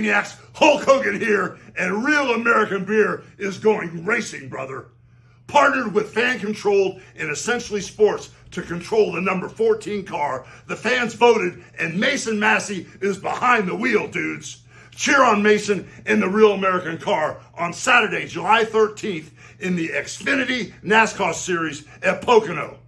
Maniacs, Hulk Hogan here, and Real American Beer is going racing, brother. Partnered with Fan Controlled and Essentially Sports to control the number 14 car, the fans voted, and Mason Massey is behind the wheel, dudes. Cheer on Mason in the Real American Car on Saturday, July 13th in the Xfinity NASCAR Series at Pocono.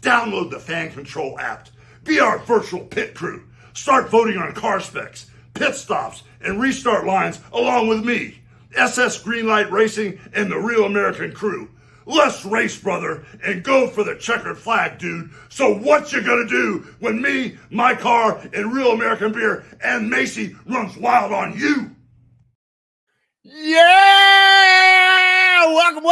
Download the Fan Control app. Be our virtual pit crew. Start voting on car specs, pit stops, and restart lines along with me, SS Greenlight Racing, and the Real American Crew. Let's race, brother, and go for the checkered flag, dude. So what you gonna do when me, my car, and Real American Beer and Macy runs wild on you? Yeah! Welcome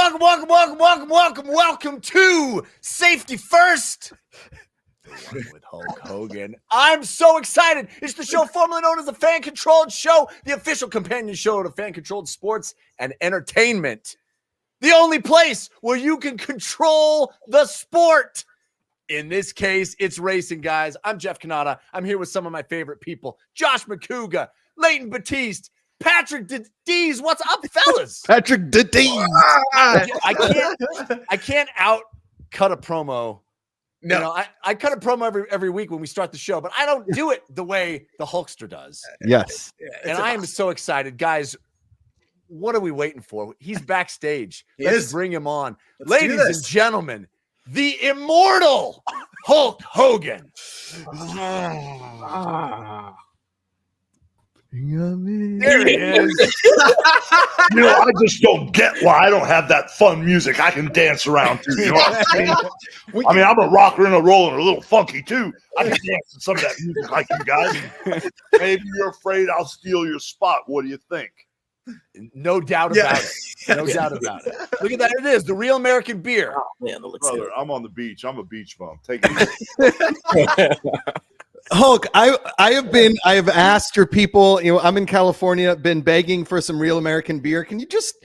to Safety First with Hulk Hogan. I'm so excited. It's the show formerly known as the Fan Controlled Show, the official companion show to Fan Controlled Sports and Entertainment. The only place where you can control the sport. In this case, it's racing, guys. I'm Jeff Cannata. I'm here with some of my favorite people. Josh McCouga, Leighton Batiste, Patrick Dees. What's up, fellas? Patrick Dees. I can't out cut a promo. No, you know, I cut a promo every week when we start the show, but I don't do it the way the Hulkster does. Yes. And I am so excited. Guys, what are we waiting for? He's backstage. Let's bring him on. Ladies and gentlemen, the immortal Hulk Hogan. There he is. You know, I just don't get why I don't have that fun music I can dance around to. You know what I'm saying? I mean, I'm a rocker and a roller and a little funky too. I can dance to some of that music like you guys. Maybe you're afraid I'll steal your spot. What do you think? No doubt about it. No doubt about it. Look at that. It is the Real American Beer. Oh, man, brother, I'm on the beach. I'm a beach bum. Take it easy. Hulk, I have asked your people, you know, I'm in California, been begging for some Real American Beer. Can you just,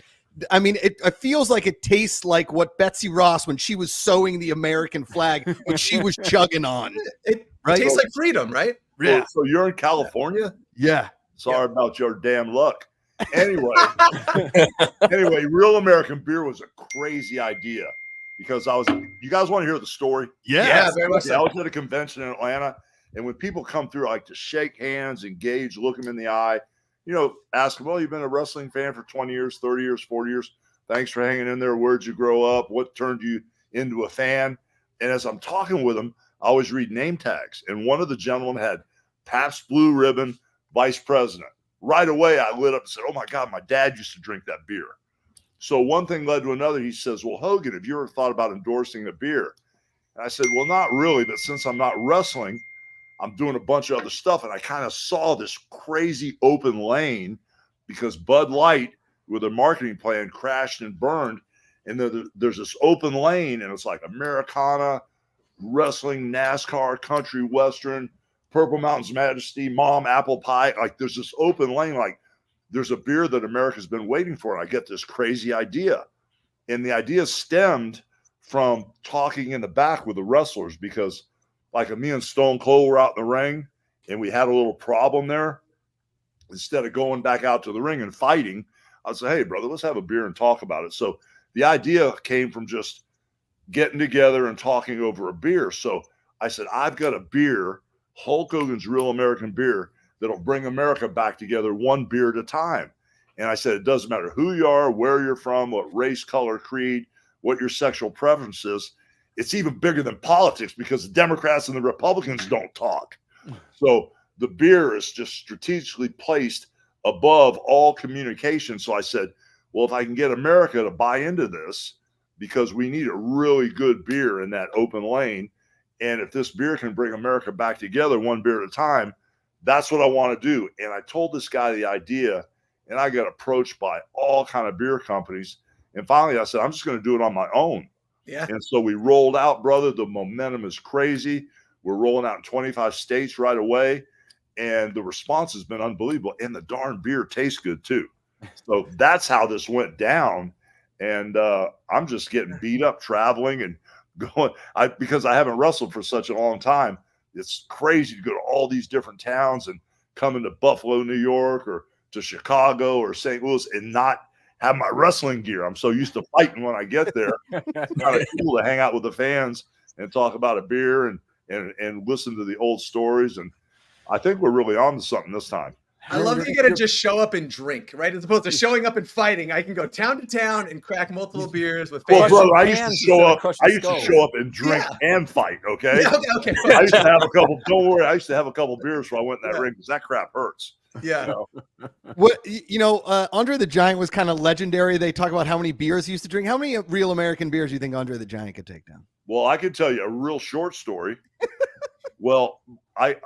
I mean, it feels like it tastes like what Betsy Ross when she was sewing the American flag, when she was chugging on. It tastes like freedom, right? Yeah. So you're in California? Yeah. Sorry about your damn luck. Anyway, Real American Beer was a crazy idea because you guys want to hear the story? Yeah, very much so. I was at a convention in Atlanta. And when people come through, I like to shake hands, engage, look them in the eye, you know, ask them, well, you've been a wrestling fan for 20 years, 30 years, 40 years. Thanks for hanging in there. Where'd you grow up? What turned you into a fan? And as I'm talking with them, I always read name tags. And one of the gentlemen had Pabst Blue Ribbon Vice President. Right away, I lit up and said, oh, my God, my dad used to drink that beer. So one thing led to another. He says, well, Hogan, have you ever thought about endorsing a beer? And I said, well, not really. But since I'm not wrestling, I'm doing a bunch of other stuff, and I kind of saw this crazy open lane because Bud Light, with their marketing plan, crashed and burned, and there's this open lane, and it's like Americana, wrestling, NASCAR, country, Western, Purple Mountain's Majesty, Mom, Apple Pie. Like there's this open lane, like there's a beer that America's been waiting for, and I get this crazy idea. And the idea stemmed from talking in the back with the wrestlers because like me and Stone Cold were out in the ring and we had a little problem there. Instead of going back out to the ring and fighting, I'd say, hey, brother, let's have a beer and talk about it. So the idea came from just getting together and talking over a beer. So I said, I've got a beer, Hulk Hogan's Real American Beer, that'll bring America back together one beer at a time. And I said, it doesn't matter who you are, where you're from, what race, color, creed, what your sexual preference is, it's even bigger than politics because the Democrats and the Republicans don't talk. So the beer is just strategically placed above all communication. So I said, well, if I can get America to buy into this, because we need a really good beer in that open lane, and if this beer can bring America back together one beer at a time, that's what I want to do. And I told this guy the idea, and I got approached by all kind of beer companies. And finally I said, I'm just going to do it on my own. Yeah. And so we rolled out, brother. The momentum is crazy. We're rolling out in 25 states right away. And the response has been unbelievable. And the darn beer tastes good too. So that's how this went down. And I'm just getting beat up traveling and going, because I haven't wrestled for such a long time. It's crazy to go to all these different towns and come into Buffalo, New York, or to Chicago or St. Louis and not have my wrestling gear. I'm so used to fighting when I get there. It's kind of cool to hang out with the fans and talk about a beer and listen to the old stories. And I think we're really on to something this time. I love that you got to just show up and drink, right? As opposed to showing up and fighting. I can go town to town and crack multiple beers with fans. Well, brother, I used to show up and drink and fight. Okay. Yeah, okay. I used to have a couple. Don't worry. I used to have a couple beers before I went in that ring because that crap hurts. Yeah. Andre the Giant was kind of legendary. They talk about how many beers he used to drink. How many real American beers do you think Andre the Giant could take down? Well, I could tell you a real short story. Well, I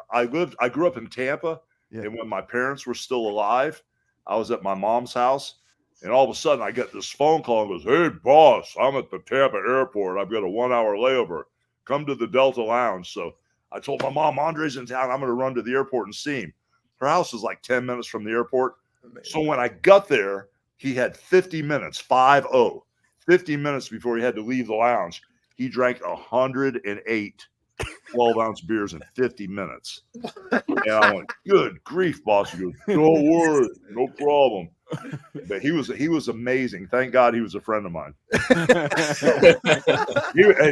grew up in Tampa. Yeah. And when my parents were still alive, I was at my mom's house, and all of a sudden I get this phone call and goes, "Hey, boss, I'm at the Tampa airport. I've got a 1-hour layover. Come to the Delta Lounge." So I told my mom, "Andre's in town. I'm going to run to the airport and see him." Her house is like 10 minutes from the airport. Amazing. So when I got there, he had 50 minutes, 50 minutes before he had to leave the lounge. He drank 108 12-ounce beers in 50 minutes. And I went, "Good grief, boss." He goes, "Don't worry, no problem." But he was amazing. Thank God he was a friend of mine.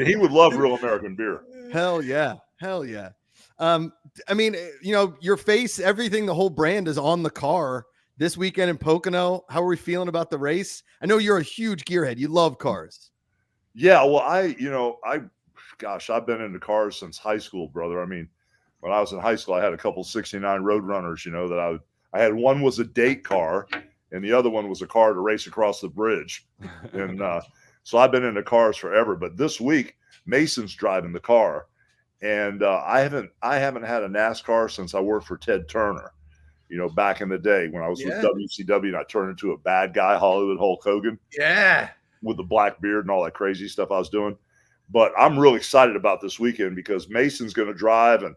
he would love real American beer. Hell yeah. I mean, your face, everything, the whole brand is on the car this weekend in Pocono. How are we feeling about the race? I know you're a huge gearhead. You love cars. Yeah, well, I've been into cars since high school, brother. I mean, when I was in high school, I had a couple 69 Roadrunners, that I had. One was a date car, and the other one was a car to race across the bridge. And so I've been into cars forever. But this week, Mason's driving the car, and I haven't had a NASCAR since I worked for Ted Turner. Back in the day when I was with WCW, and I turned into a bad guy, Hollywood Hulk Hogan. Yeah, with the black beard and all that crazy stuff I was doing. But I'm really excited about this weekend because Mason's going to drive, and,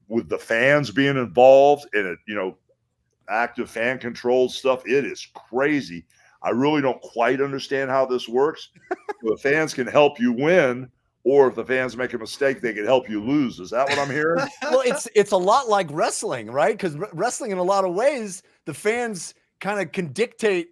with the fans being involved in it, active fan controlled stuff, it is crazy. I really don't quite understand how this works. The fans can help you win, or if the fans make a mistake, they can help you lose. Is that what I'm hearing? Well, it's a lot like wrestling, right? Because wrestling, in a lot of ways, the fans kind of can dictate,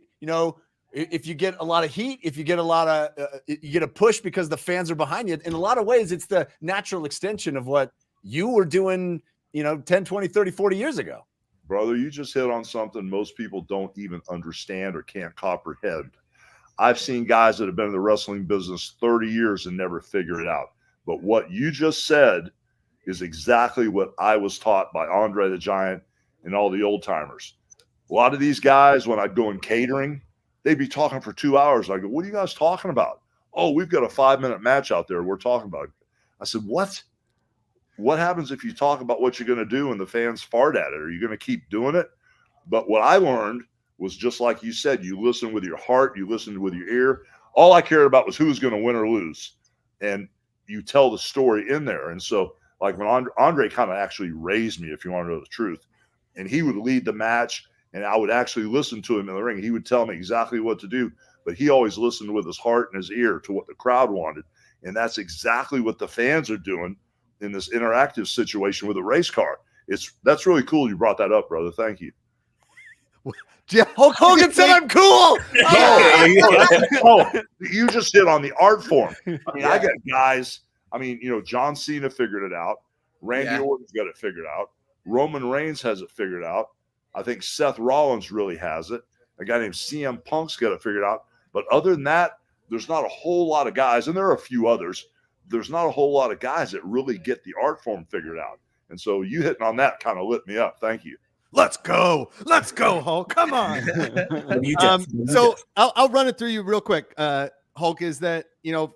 if you get a lot of heat, if you get you get a push because the fans are behind you. In a lot of ways, it's the natural extension of what you were doing, 10, 20, 30, 40 years ago. Brother, you just hit on something most people don't even understand or can't comprehend. I've seen guys that have been in the wrestling business 30 years and never figure it out. But what you just said is exactly what I was taught by Andre the Giant and all the old timers. A lot of these guys, when I'd go in catering, they'd be talking for 2 hours. I go, "What are you guys talking about?" "Oh, we've got a 5-minute match out there we're talking about." I said, "What? What happens if you talk about what you're going to do and the fans fart at it? Are you going to keep doing it?" But what I learned was, just like you said, you listen with your heart, you listen with your ear. All I cared about was who was going to win or lose. And you tell the story in there. And so, like, when Andre kind of actually raised me, if you want to know the truth, and he would lead the match, and I would actually listen to him in the ring. He would tell me exactly what to do, but he always listened with his heart and his ear to what the crowd wanted. And that's exactly what the fans are doing in this interactive situation with a race car. That's really cool you brought that up, brother. Thank you. Hulk Hogan said I'm cool. You just hit on the art form. I mean, I got guys. I mean, John Cena figured it out. Randy Orton's got it figured out. Roman Reigns has it figured out. I think Seth Rollins really has it. A guy named CM Punk's got it figured out. But other than that, there's not a whole lot of guys, and there are a few others. There's not a whole lot of guys that really get the art form figured out. And so you hitting on that kind of lit me up. Thank you. Let's go, Hulk. Come on. So I'll run it through you real quick. Hulk, is that,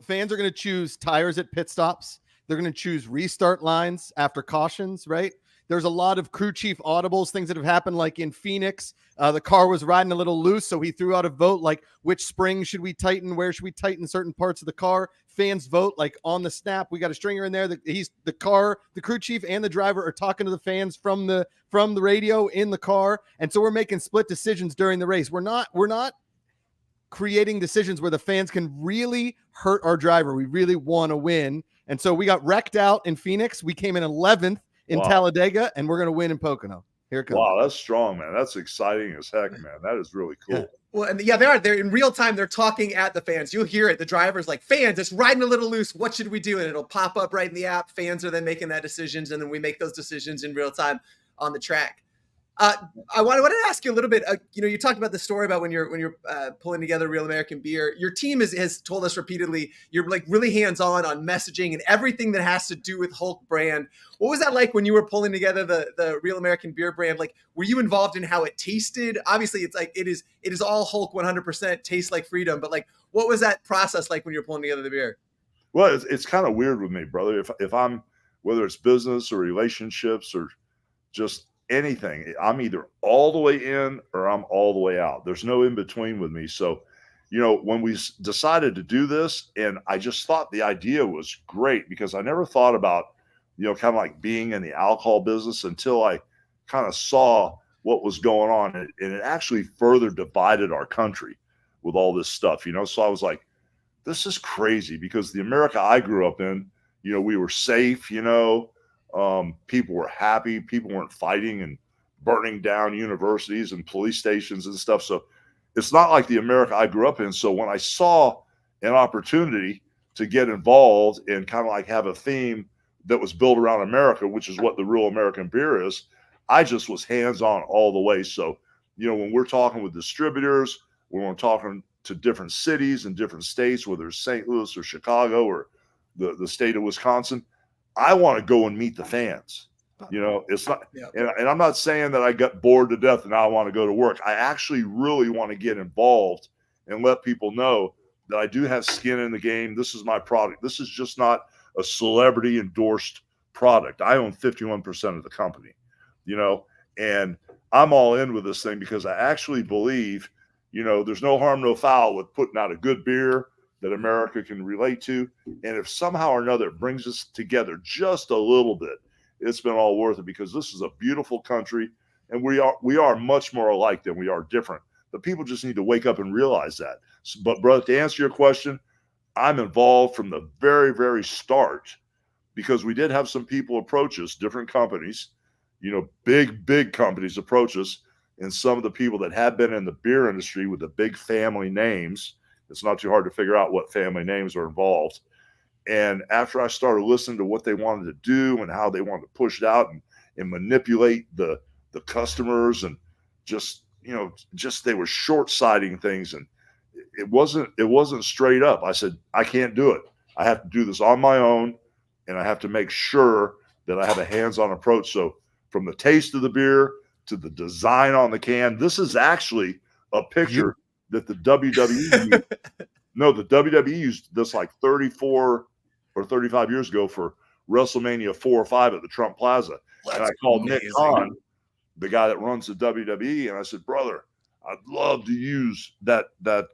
fans are going to choose tires at pit stops. They're going to choose restart lines after cautions, right? There's a lot of crew chief audibles, things that have happened, like in Phoenix. The car was riding a little loose, so he threw out a vote, like which spring should we tighten? Where should we tighten certain parts of the car? Fans vote, like on the snap. We got a stringer in there that the crew chief and the driver are talking to the fans from the radio in the car, and so we're making split decisions during the race. We're not creating decisions where the fans can really hurt our driver. We really want to win, and so we got wrecked out in Phoenix. We came in 11th in Talladega, and we're going to win in Pocono. Here it comes. Wow, that's strong, man. That's exciting as heck, man. That is really cool. Yeah. Well, and they're in real time. They're talking at the fans. You'll hear it. The driver's like, fans, it's riding a little loose. What should we do? And it'll pop up right in the app. Fans are then making that decisions, and then we make those decisions in real time on the track. I wanted to ask you a little bit. You talked about the story about when you're pulling together Real American Beer. Your team has told us repeatedly you're like really hands-on on messaging and everything that has to do with Hulk brand. What was that like when you were pulling together the Real American Beer brand? Like, were you involved in how it tasted? Obviously, it's like it is all Hulk 100%, tastes like freedom. But like, what was that process like when you're pulling together the beer? Well, it's kind of weird with me, brother. If I'm, whether it's business or relationships or just anything, I'm either all the way in or I'm all the way out. There's no in between with me. So, when we decided to do this, and I just thought the idea was great because I never thought about, kind of like being in the alcohol business until I kind of saw what was going on. And it actually further divided our country with all this stuff, So I was like, this is crazy because the America I grew up in, we were safe, people were happy. People weren't fighting and burning down universities and police stations and stuff. So it's not like the America I grew up in. So when I saw an opportunity to get involved and kind of like have a theme that was built around America, which is what the Real American Beer is, I just was hands-on all the way. So, when we're talking with distributors, when we're talking to different cities and different states, whether it's St. Louis or Chicago or the state of Wisconsin, I want to go and meet the fans. It's not, and I'm not saying that I got bored to death and now I want to go to work. I actually really want to get involved and let people know that I do have skin in the game. This is my product. This is just not a celebrity endorsed product. I own 51% of the company, and I'm all in with this thing because I actually believe, there's no harm, no foul with putting out a good beer that America can relate to. And if somehow or another it brings us together just a little bit, it's been all worth it because this is a beautiful country and we are much more alike than we are different. But people just need to wake up and realize that. But brother, to answer your question, I'm involved from the very, very start because we did have some people approach us, different companies, big companies approach us, and some of the people that have been in the beer industry with the big family names, it's not too hard to figure out what family names are involved. And after I started listening to what they wanted to do and how they wanted to push it out and manipulate the customers and just they were short-sighting things. And it wasn't straight up. I said, I can't do it. I have to do this on my own. And I have to make sure that I have a hands-on approach. So from the taste of the beer to the design on the can, this is actually a picture that the WWE used. No, the WWE used this like 34 or 35 years ago for WrestleMania 4 or 5 at the Trump Plaza. And I called Nick Khan, the guy that runs the WWE, and I said, brother, I'd love to use that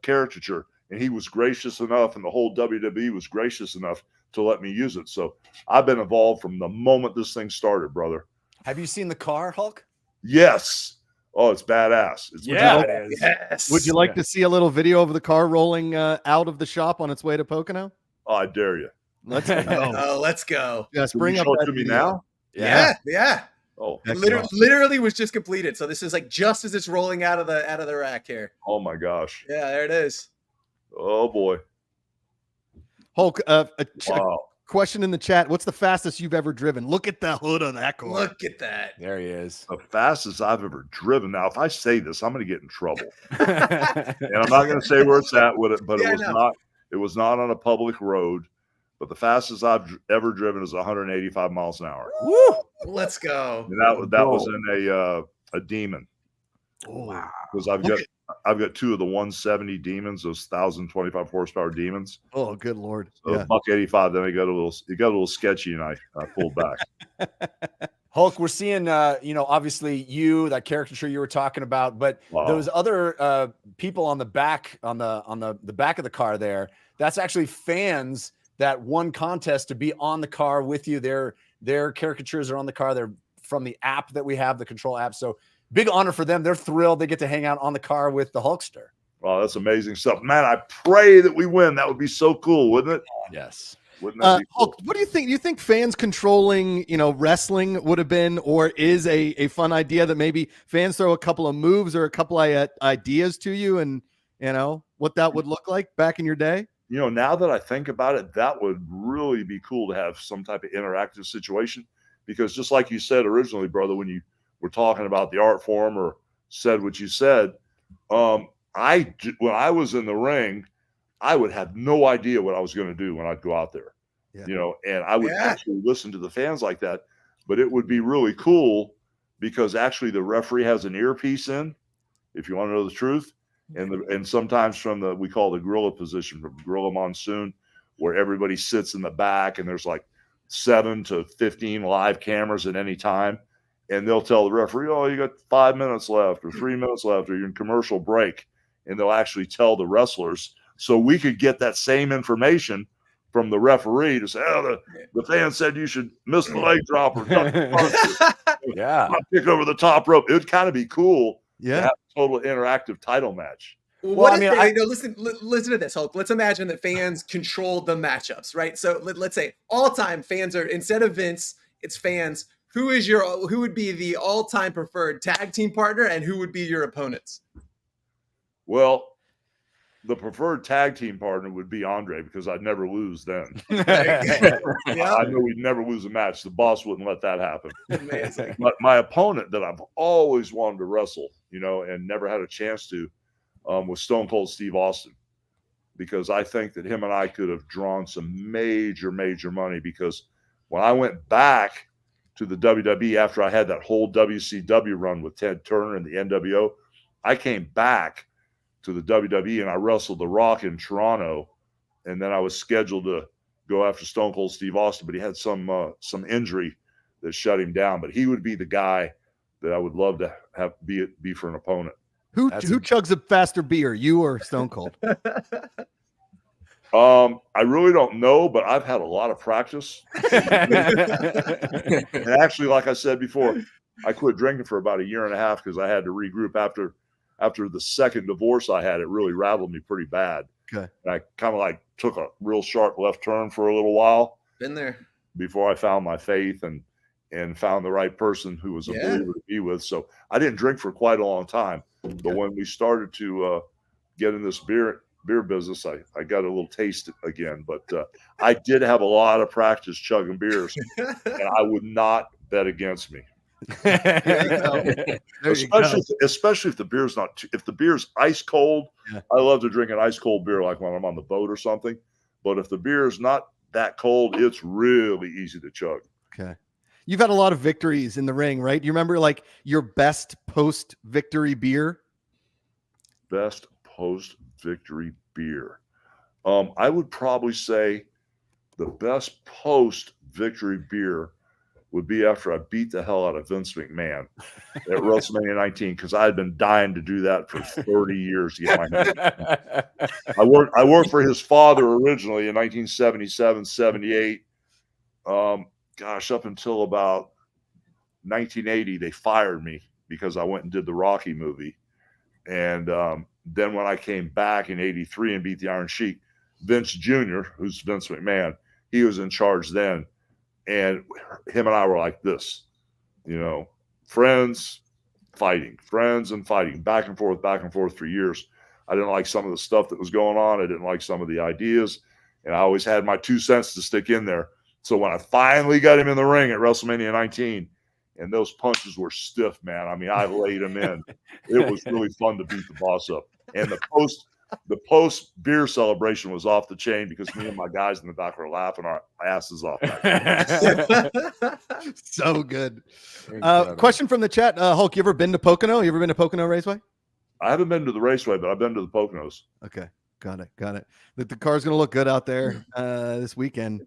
caricature. And he was gracious enough, and the whole WWE was gracious enough to let me use it. So I've been involved from the moment this thing started, brother. Have you seen the car, Hulk? Yes. Oh, it's badass. It is. Yes. Would you like to see a little video of the car rolling out of the shop on its way to Pocono? Oh, I dare you. Let's go. Oh, let's go. Yes, Can bring you up show it that to me video. now? Yeah. Oh, Literally was just completed. So this is like just as it's rolling out of the rack here. oh my gosh. Yeah, there it is. Oh boy. Hulk, Wow. question in the chat. What's the fastest you've ever driven? Look at the hood on that car. Look at that. There he is. The fastest I've ever driven. Now, if I say this, I'm going to get in trouble. And I'm not going to say where it's at with it, but Yeah, it was not. It was not on a public road, but the fastest I've ever driven is 185 miles an hour. Woo! Let's go. And that was in a Demon. Wow. Because I've got 2 of the 170 Demons, those 1,025 horsepower Demons. Oh, good Lord. So Yeah. buck 85, then it got a little sketchy, and I pulled back. Hulk, we're seeing, obviously that caricature you were talking about, but Wow. those other people on the back, on the back of the car there, that's actually fans that won contest to be on the car with you. Their caricatures are on the car. They're from the app that we have, the Control app. So big honor for them. They're thrilled. They get to hang out on the car with the Hulkster. Wow, that's amazing stuff, man. I pray that we win. That would be so cool, wouldn't it? Yes. Wouldn't that be cool? Hulk, what do you think? Do you think fans controlling, wrestling would have been, or is a fun idea that maybe fans throw a couple of moves or a couple of ideas to you, and what that would look like back in your day? Now that I think about it, that would really be cool to have some type of interactive situation, because just like you said originally, brother, when you were talking about the art form or said what you said, when I was in the ring, I would have no idea what I was going to do when I'd go out there, and I would actually listen to the fans like that. But it would be really cool because actually the referee has an earpiece in, if you want to know the truth. And sometimes from we call the gorilla position, from gorilla monsoon, where everybody sits in the back and there's like 7 to 15 live cameras at any time. And they'll tell the referee, oh, you got 5 minutes left or 3 minutes left, or you're in commercial break. And they'll actually tell the wrestlers. So we could get that same information from the referee to say, oh, the fan said you should miss the leg drop or duck the punch, Yeah. kick over the top rope. It would kind of be cool. Yeah. To have a total interactive title match. Listen to this, Hulk. Let's imagine that fans control the matchups, right? So let's say all-time fans are, instead of Vince, it's fans. Who would be the all-time preferred tag team partner, and who would be your opponents? Well, the preferred tag team partner would be Andre, because I'd never lose then. Yeah. I know we'd never lose a match. The boss wouldn't let that happen. Amazing. But my opponent that I've always wanted to wrestle, and never had a chance to, was Stone Cold Steve Austin, because I think that him and I could have drawn some major, major money, because when I went back to the WWE after I had that whole WCW run with Ted Turner and the NWO, I came back to the WWE and I wrestled The Rock in Toronto, and then I was scheduled to go after Stone Cold Steve Austin, but he had some injury that shut him down. But he would be the guy that I would love to have be for an opponent. Who chugs a faster beer, you or Stone Cold? I really don't know, but I've had a lot of practice. And actually, like I said before, I quit drinking for about 1.5 years because I had to regroup after the second divorce I had. It really rattled me pretty bad. Okay. And I kind of took a real sharp left turn for a little while. Been there. Before I found my faith and found the right person who was a believer to be with. So I didn't drink for quite a long time. But when we started to get in this beer business, I got a little taste again. But I did have a lot of practice chugging beers, and I would not bet against me. Especially if the beer's if the beer's ice cold. Yeah. I love to drink an ice cold beer, like when I'm on the boat or something. But if the beer is not that cold, it's really easy to chug. Okay. You've had a lot of victories in the ring, right? Do you remember your best post-victory beer? Best post-victory beer. I would probably say the best post-victory beer would be after I beat the hell out of Vince McMahon at WrestleMania 19, because I had been dying to do that for 30 years to get my hand. I worked for his father originally in 1977, 78. Up until about 1980, they fired me because I went and did the Rocky movie. And then when I came back in 83 and beat the Iron Sheik, Vince Jr., who's Vince McMahon, he was in charge then. And him and I were like this, friends and fighting, back and forth for years. I didn't like some of the stuff that was going on. I didn't like some of the ideas. And I always had my 2 cents to stick in there. So when I finally got him in the ring at WrestleMania 19, and those punches were stiff, man. I mean, I laid him in. It was really fun to beat the boss up. And the post beer celebration was off the chain because me and my guys in the back were laughing our asses off. So good. Incredible. Question from the chat. Hulk, you ever been to Pocono? You ever been to Pocono Raceway? I haven't been to the raceway, but I've been to the Poconos. Okay. Got it. The car's going to look good out there this weekend.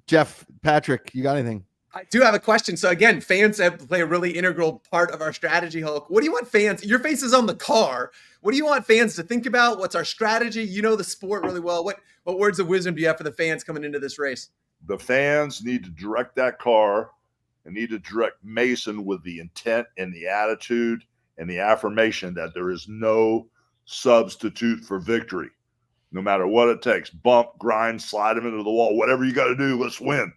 Jeff, Patrick, you got anything? I do have a question. So again, fans have play a really integral part of our strategy, Hulk. What do you want fans? Your face is on the car. What do you want fans to think about? What's our strategy? You know the sport really well. What words of wisdom do you have for the fans coming into this race? The fans need to direct that car and need to direct Mason with the intent and the attitude and the affirmation that there is no substitute for victory. No matter what it takes, bump, grind, slide him into the wall, whatever you got to do, let's win.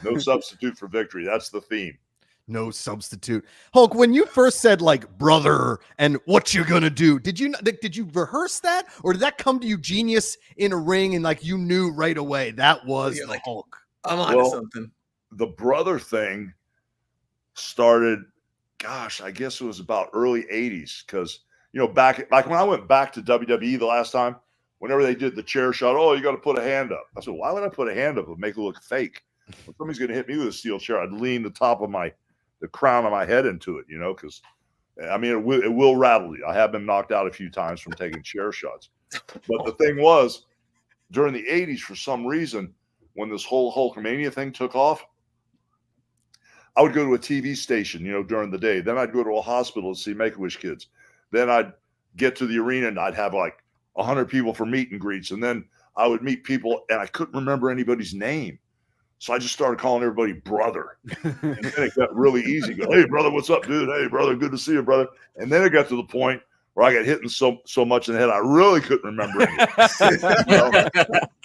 No substitute for victory. That's the theme. No substitute. Hulk, when you first said like brother and what you gonna do, did you rehearse that, or did that come to you genius in a ring and like you knew right away that was the Hulk? I'm on to something. The brother thing started, gosh, I guess it was about early 80s because, you know, back like when I went back to WWE the last time, whenever they did the chair shot, oh, you got to put a hand up. I said, why would I put a hand up and make it look fake? When somebody's going to hit me with a steel chair, I'd lean the top of the crown of my head into it, you know, because I mean, it will rattle you. I have been knocked out a few times from taking chair shots. But the thing was, during the 80s, for some reason, when this whole Hulkamania thing took off, I would go to a TV station, you know, during the day. Then I'd go to a hospital to see Make-A-Wish kids. Then I'd get to the arena and I'd have like 100 people for meet and greets. And then I would meet people and I couldn't remember anybody's name. So I just started calling everybody brother. And then it got really easy. Go, hey, brother, what's up, dude? Hey, brother, good to see you, brother. And then it got to the point where I got hit so much in the head, I really couldn't remember anything. You know?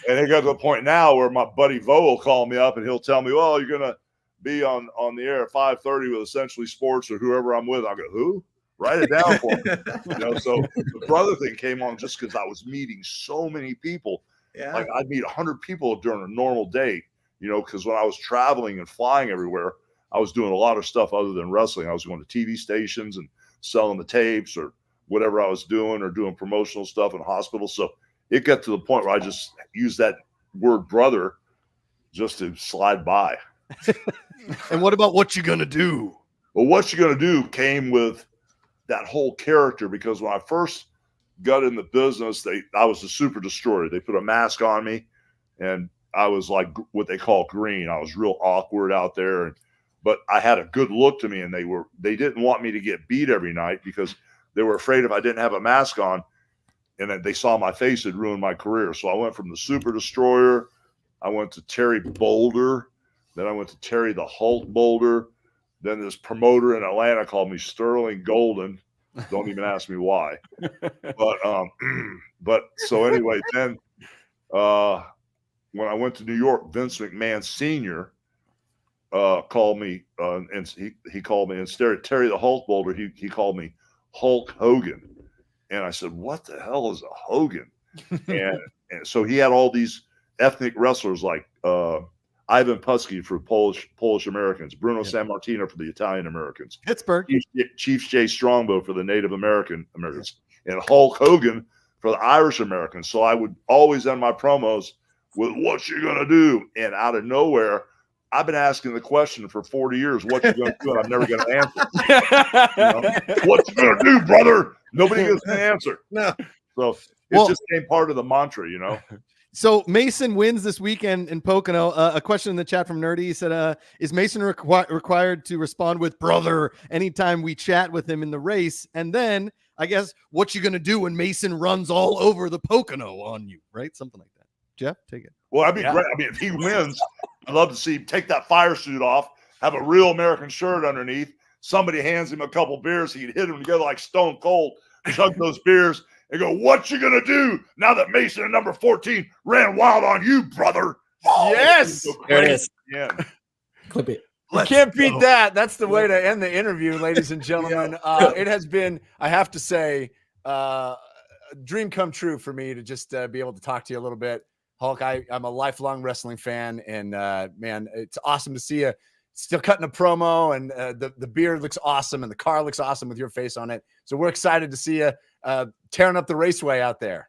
And it got to the point now where my buddy Vo will call me up and he'll tell me, well, you're going to be on the air at 5:30 with Essentially Sports or whoever I'm with. I'll go, who? Write it down for me. You know, so the brother thing came on just because I was meeting so many people. Yeah. Like I'd meet 100 people during a normal day. You know, because when I was traveling and flying everywhere, I was doing a lot of stuff other than wrestling. I was going to TV stations and selling the tapes or whatever I was doing or doing promotional stuff in hospitals. So it got to the point where I just used that word brother just to slide by. And what about what you gonna do? Well, what you gonna do came with that whole character because when I first got in the business, I was the Super Destroyer. They put a mask on me and I was like what they call green. I was real awkward out there, but I had a good look to me, and they didn't want me to get beat every night because they were afraid if I didn't have a mask on, and then they saw my face, it'd ruin my career. So I went from the Super Destroyer, I went to Terry Boulder, then I went to Terry the Hulk Boulder, then this promoter in Atlanta called me Sterling Golden. Don't even ask me why. But so anyway, then when I went to New York, Vince McMahon Sr. Called me, and he called me instead of Terry the Hulk Boulder, he called me Hulk Hogan. And I said, what the hell is a Hogan? and so he had all these ethnic wrestlers like Ivan Putski for Polish Americans, Bruno Sammartino for the Italian Americans, Pittsburgh, Chief Jay Strongbow for the Native Americans, and Hulk Hogan for the Irish Americans. So I would always end my promos with what you gonna do, and out of nowhere, I've been asking the question for 40 years, what you gonna do, and I'm never gonna answer. You know? What you gonna do, brother? Nobody gets an answer. No. So it just became part of the mantra, you know. So Mason wins this weekend in Pocono. A question in the chat from Nerdy. He said, is Mason required to respond with brother anytime we chat with him in the race? And then I guess what you gonna do when Mason runs all over the Pocono on you, right? Something like that. Jeff, take it. Well, I mean, great. I mean, if he wins, I'd love to see him take that fire suit off, have a real American shirt underneath. Somebody hands him a couple beers, he'd hit them together like Stone Cold, chug those beers, and go, what you gonna do now that Mason at number 14 ran wild on you, brother? Yes. There it is. Yeah. Clip it. You can't beat that. That's the way to end the interview, ladies and gentlemen. It has been, I have to say, a dream come true for me to just be able to talk to you a little bit. Hulk, I'm a lifelong wrestling fan, and man, it's awesome to see you still cutting a promo, and the beard looks awesome, and the car looks awesome with your face on it. So we're excited to see you tearing up the raceway out there.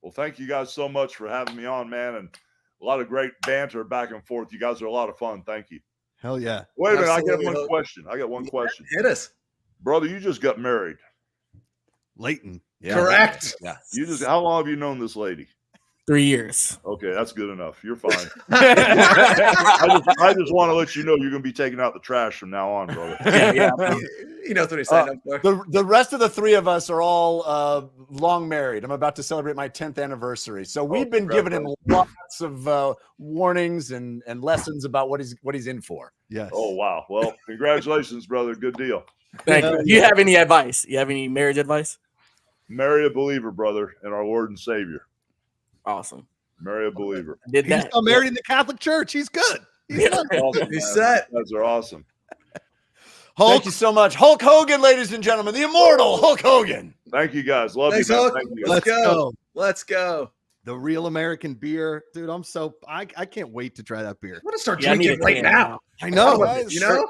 Well, thank you guys so much for having me on, man, and a lot of great banter back and forth. You guys are a lot of fun. Thank you. Hell yeah. Wait a minute, I got Absolutely, one Hulk. question. I got one question. Hit us. Brother, you just got married. Leighton. Yeah, Correct. Yeah. How long have you known this lady? 3 years. Okay, that's good enough. You're fine. I just want to let you know you're going to be taking out the trash from now on, brother. Yeah. He knows what he's signed up for. The rest of the three of us are all long married. I'm about to celebrate my 10th anniversary. So we've been giving him lots of warnings and lessons about what he's in for. Yes. Oh, wow. Well, congratulations, brother. Good deal. Thank you. Do you have any advice? You have any marriage advice? Marry a believer, brother, in our Lord and Savior. Awesome. Marry a believer. Did He's that. still married in the Catholic Church. He's good. He's good. Awesome, He's man. set. You guys are awesome. Hulk. Thank you so much. Hulk Hogan, ladies and gentlemen, the immortal Hulk Hogan. Thank you, guys. Love Thanks, you, man. Hulk. Thank you. Let's Let's go. go. Let's go. The real American beer. Dude, I can't wait to try that beer. I'm gonna start Yeah, I need drinking a right can now. I know. Guys, You know?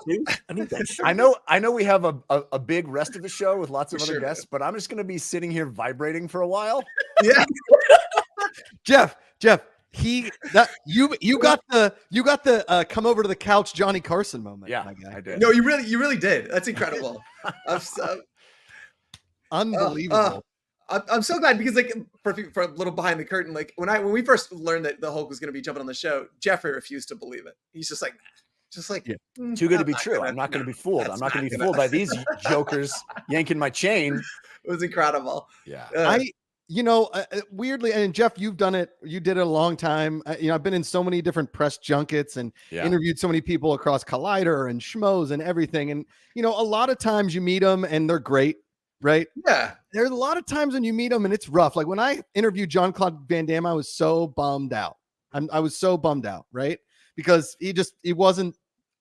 I need that shirt. I know we have a big rest of the show with lots of We other sure guests, but I'm just going to be sitting here vibrating for a while. Yeah. Jeff, you got the come over to the couch Johnny Carson moment. Yeah, my guy. I did. No, you really did. That's incredible. I'm so, Unbelievable. I'm so glad because like for a little behind the curtain, like when we first learned that the Hulk was going to be jumping on the show, Jeffrey refused to believe it. He's just like, Yeah. Too good to be not true. gonna- I'm not going to be fooled. that's I'm not going to not be gonna- fooled by these jokers yanking my chain. It was incredible. Yeah. Weirdly, and Jeff, you've done it. You did it a long time. I've been in so many different press junkets and Yeah. interviewed so many people across Collider and Schmoes and everything. And a lot of times you meet them and they're great, right? Yeah. There's a lot of times when you meet them and it's rough. Like when I interviewed Jean-Claude Van Damme, I was so bummed out. I was so bummed out, right? Because he wasn't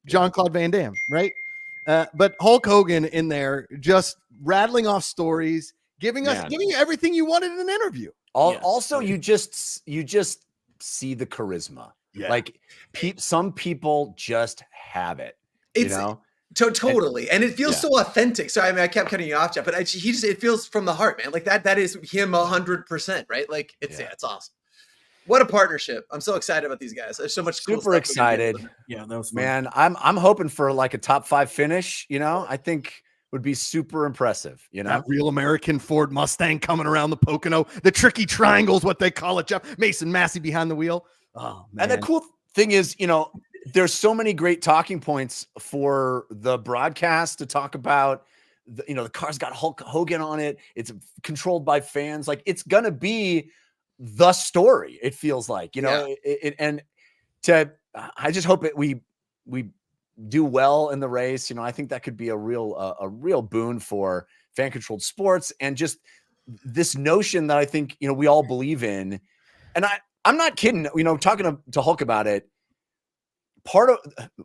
Jean-Claude Van Damme, right? But Hulk Hogan in there just rattling off stories, giving you everything you wanted in an interview. Yeah. Also, you just see the charisma. Yeah. Like some people just have it. It's you know? totally. And it feels Yeah. so authentic. Sorry, I mean, I kept cutting you off, Jeff, but it feels from the heart, man. Like that is him 100%, right? Like it's awesome. What a partnership. I'm so excited about these guys. There's so much cool Super stuff excited. Yeah, that was fun. Man, I'm hoping for like a top 5 finish. I think would be super impressive. That real American Ford Mustang coming around the Pocono, the tricky triangles, what they call it, Jeff. Mason Massey behind the wheel. Oh, man. And the cool thing is, there's so many great talking points for the broadcast to talk about. The car's got Hulk Hogan on it. It's controlled by fans. Like it's gonna be the story. It feels like, I just hope we do well in the race. I think that could be a real boon for fan controlled sports and just this notion that I think, we all believe in. And I'm not kidding, talking to Hulk about it. Part of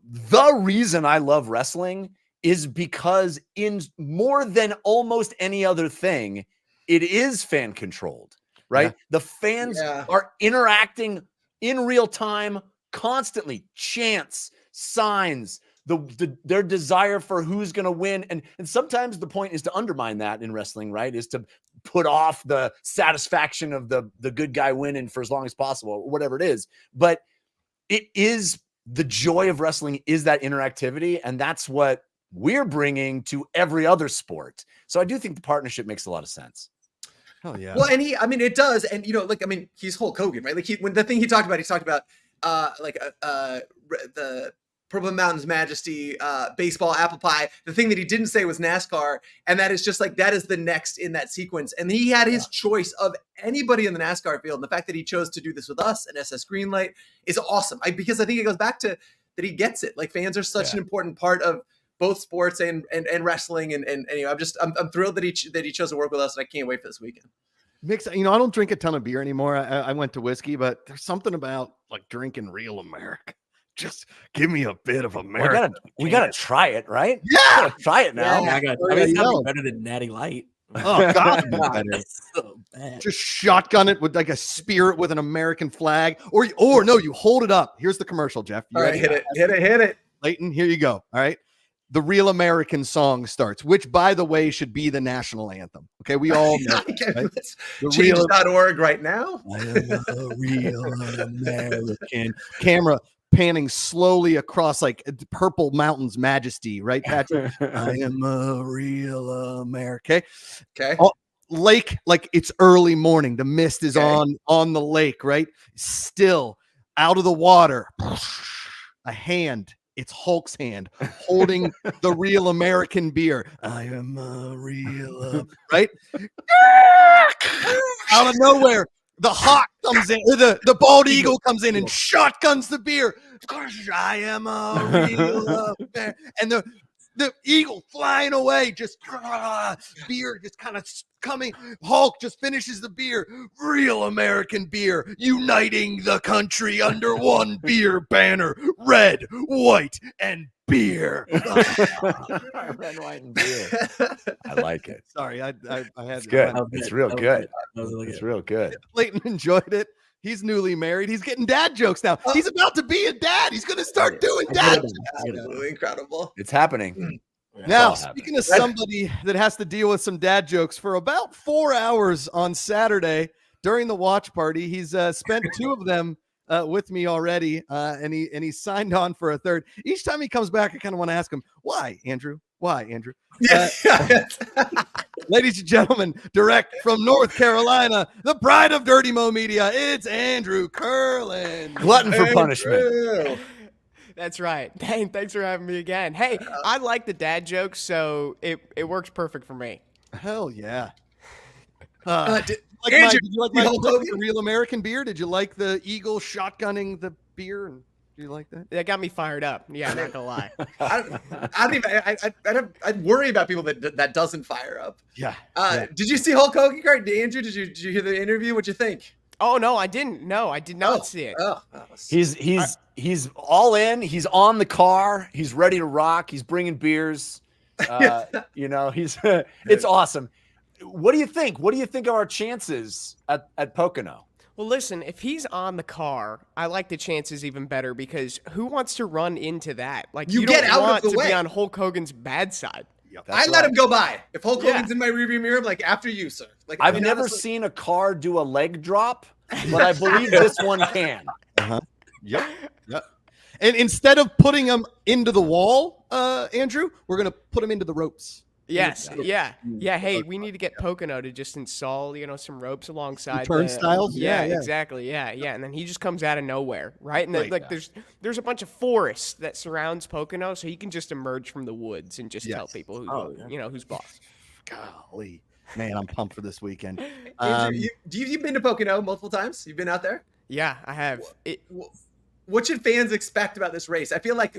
the reason I love wrestling is because in more than almost any other thing, it is fan controlled, right? Yeah. The fans are interacting in real time constantly, chants, signs, their desire for who's going to win. And sometimes the point is to undermine that in wrestling, right? Is to put off the satisfaction of the good guy winning for as long as possible, or whatever it is. But it is the joy of wrestling is that interactivity. And that's what we're bringing to every other sport. So I do think the partnership makes a lot of sense. Hell yeah. Well, and it does. And, he's Hulk Hogan, right? Like when the thing he talked about the Purple Mountain's Majesty, baseball, apple pie. The thing that he didn't say was NASCAR. And that is just like, that is the next in that sequence. And he had his choice of anybody in the NASCAR field. And the fact that he chose to do this with us and SS Greenlight is awesome. Because I think it goes back to that he gets it. Like fans are such an important part of both sports and wrestling. And anyway, I'm thrilled that he chose to work with us. And I can't wait for this weekend. Mix, I don't drink a ton of beer anymore. I went to whiskey, but there's something about like drinking real America. Just give me a bit of America. We gotta try it, right? Yeah. Try it now. I mean, it's not better than Natty Light. Oh God, It's so bad. just shotgun it with like a spirit with an American flag, or no, you hold it up. Here's the commercial, Jeff. You All right, ready? hit it. Leighton, here you go. All right. the Real American song starts, which, by the way, should be the national anthem. Okay, we all know. Right? Let's The change.org right now. I am a real American. Camera panning slowly across like Purple Mountain's majesty, right, Patrick? I am a real American. Okay. Oh, lake, like it's early morning. The mist is on the lake, right? Still out of the water. A hand. It's Hulk's hand holding the Real American beer. I am a real, right? Out of nowhere, the hawk comes in, or the bald eagle comes in and shotguns the beer. I am a real bear. And the eagle flying away, just beer just kind of coming. Hulk just finishes the beer. Real American beer, uniting the country under one beer banner. Red, white, and beer. Red, white, and beer. I like it. Sorry, I had It's good. I- It's real good. It's real good. Leighton enjoyed it. He's newly married. He's getting dad jokes now. He's about to be a dad. He's going to start doing dad jokes. Absolutely incredible. It's happening. Now, It's all speaking of somebody that has to deal with some dad jokes for about 4 hours on Saturday during the watch party, he's spent 2 of them with me already, and he signed on for a third. Each time he comes back, I kind of want to ask him, why, Andrew? Why, Andrew? Ladies and gentlemen, direct from North Carolina, the pride of Dirty Mo Media, it's Andrew Curlin. Glutton for punishment. That's right. Dang, thanks for having me again. Hey, I like the dad jokes, so it works perfect for me. Hell yeah. Andrew, Did you like you my Hulk the Hogan? Real American beer? Did you like the eagle shotgunning the beer? And do you like that? That got me fired up. Yeah, I'm not gonna lie. I'd worry about people that doesn't fire up. Yeah. Did you see Hulk Hogan? Andrew, did you hear the interview? What'd you think? Oh no, I didn't. No, I did not see it. He's all in. He's on the car. He's ready to rock. He's bringing beers. You know, it's awesome. What do you think? What do you think of our chances at Pocono? Well, listen, if he's on the car, I like the chances even better because who wants to run into that? Like You don't get out of want the to way. be on Hulk Hogan's bad side. I let him go by. If Hulk Yeah. Hogan's in my rearview mirror, I'm like, after you, sir. Like, I I've mean, never honestly- seen a car do a leg drop, but I believe this one can. Yep. And instead of putting him into the wall, Andrew, we're gonna put him into the ropes. Yes, yeah. Hey, we need to get Pocono to just install, some ropes alongside turnstiles? Yeah, Yeah. exactly. Yeah, and then he just comes out of nowhere, right? And Right. like, there's a bunch of forest that surrounds Pocono, so he can just emerge from the woods and just tell people who's boss. Golly, man, I'm pumped for this weekend. Andrew, you've been to Pocono multiple times? You've been out there? Yeah, I have. What should fans expect about this race? I feel like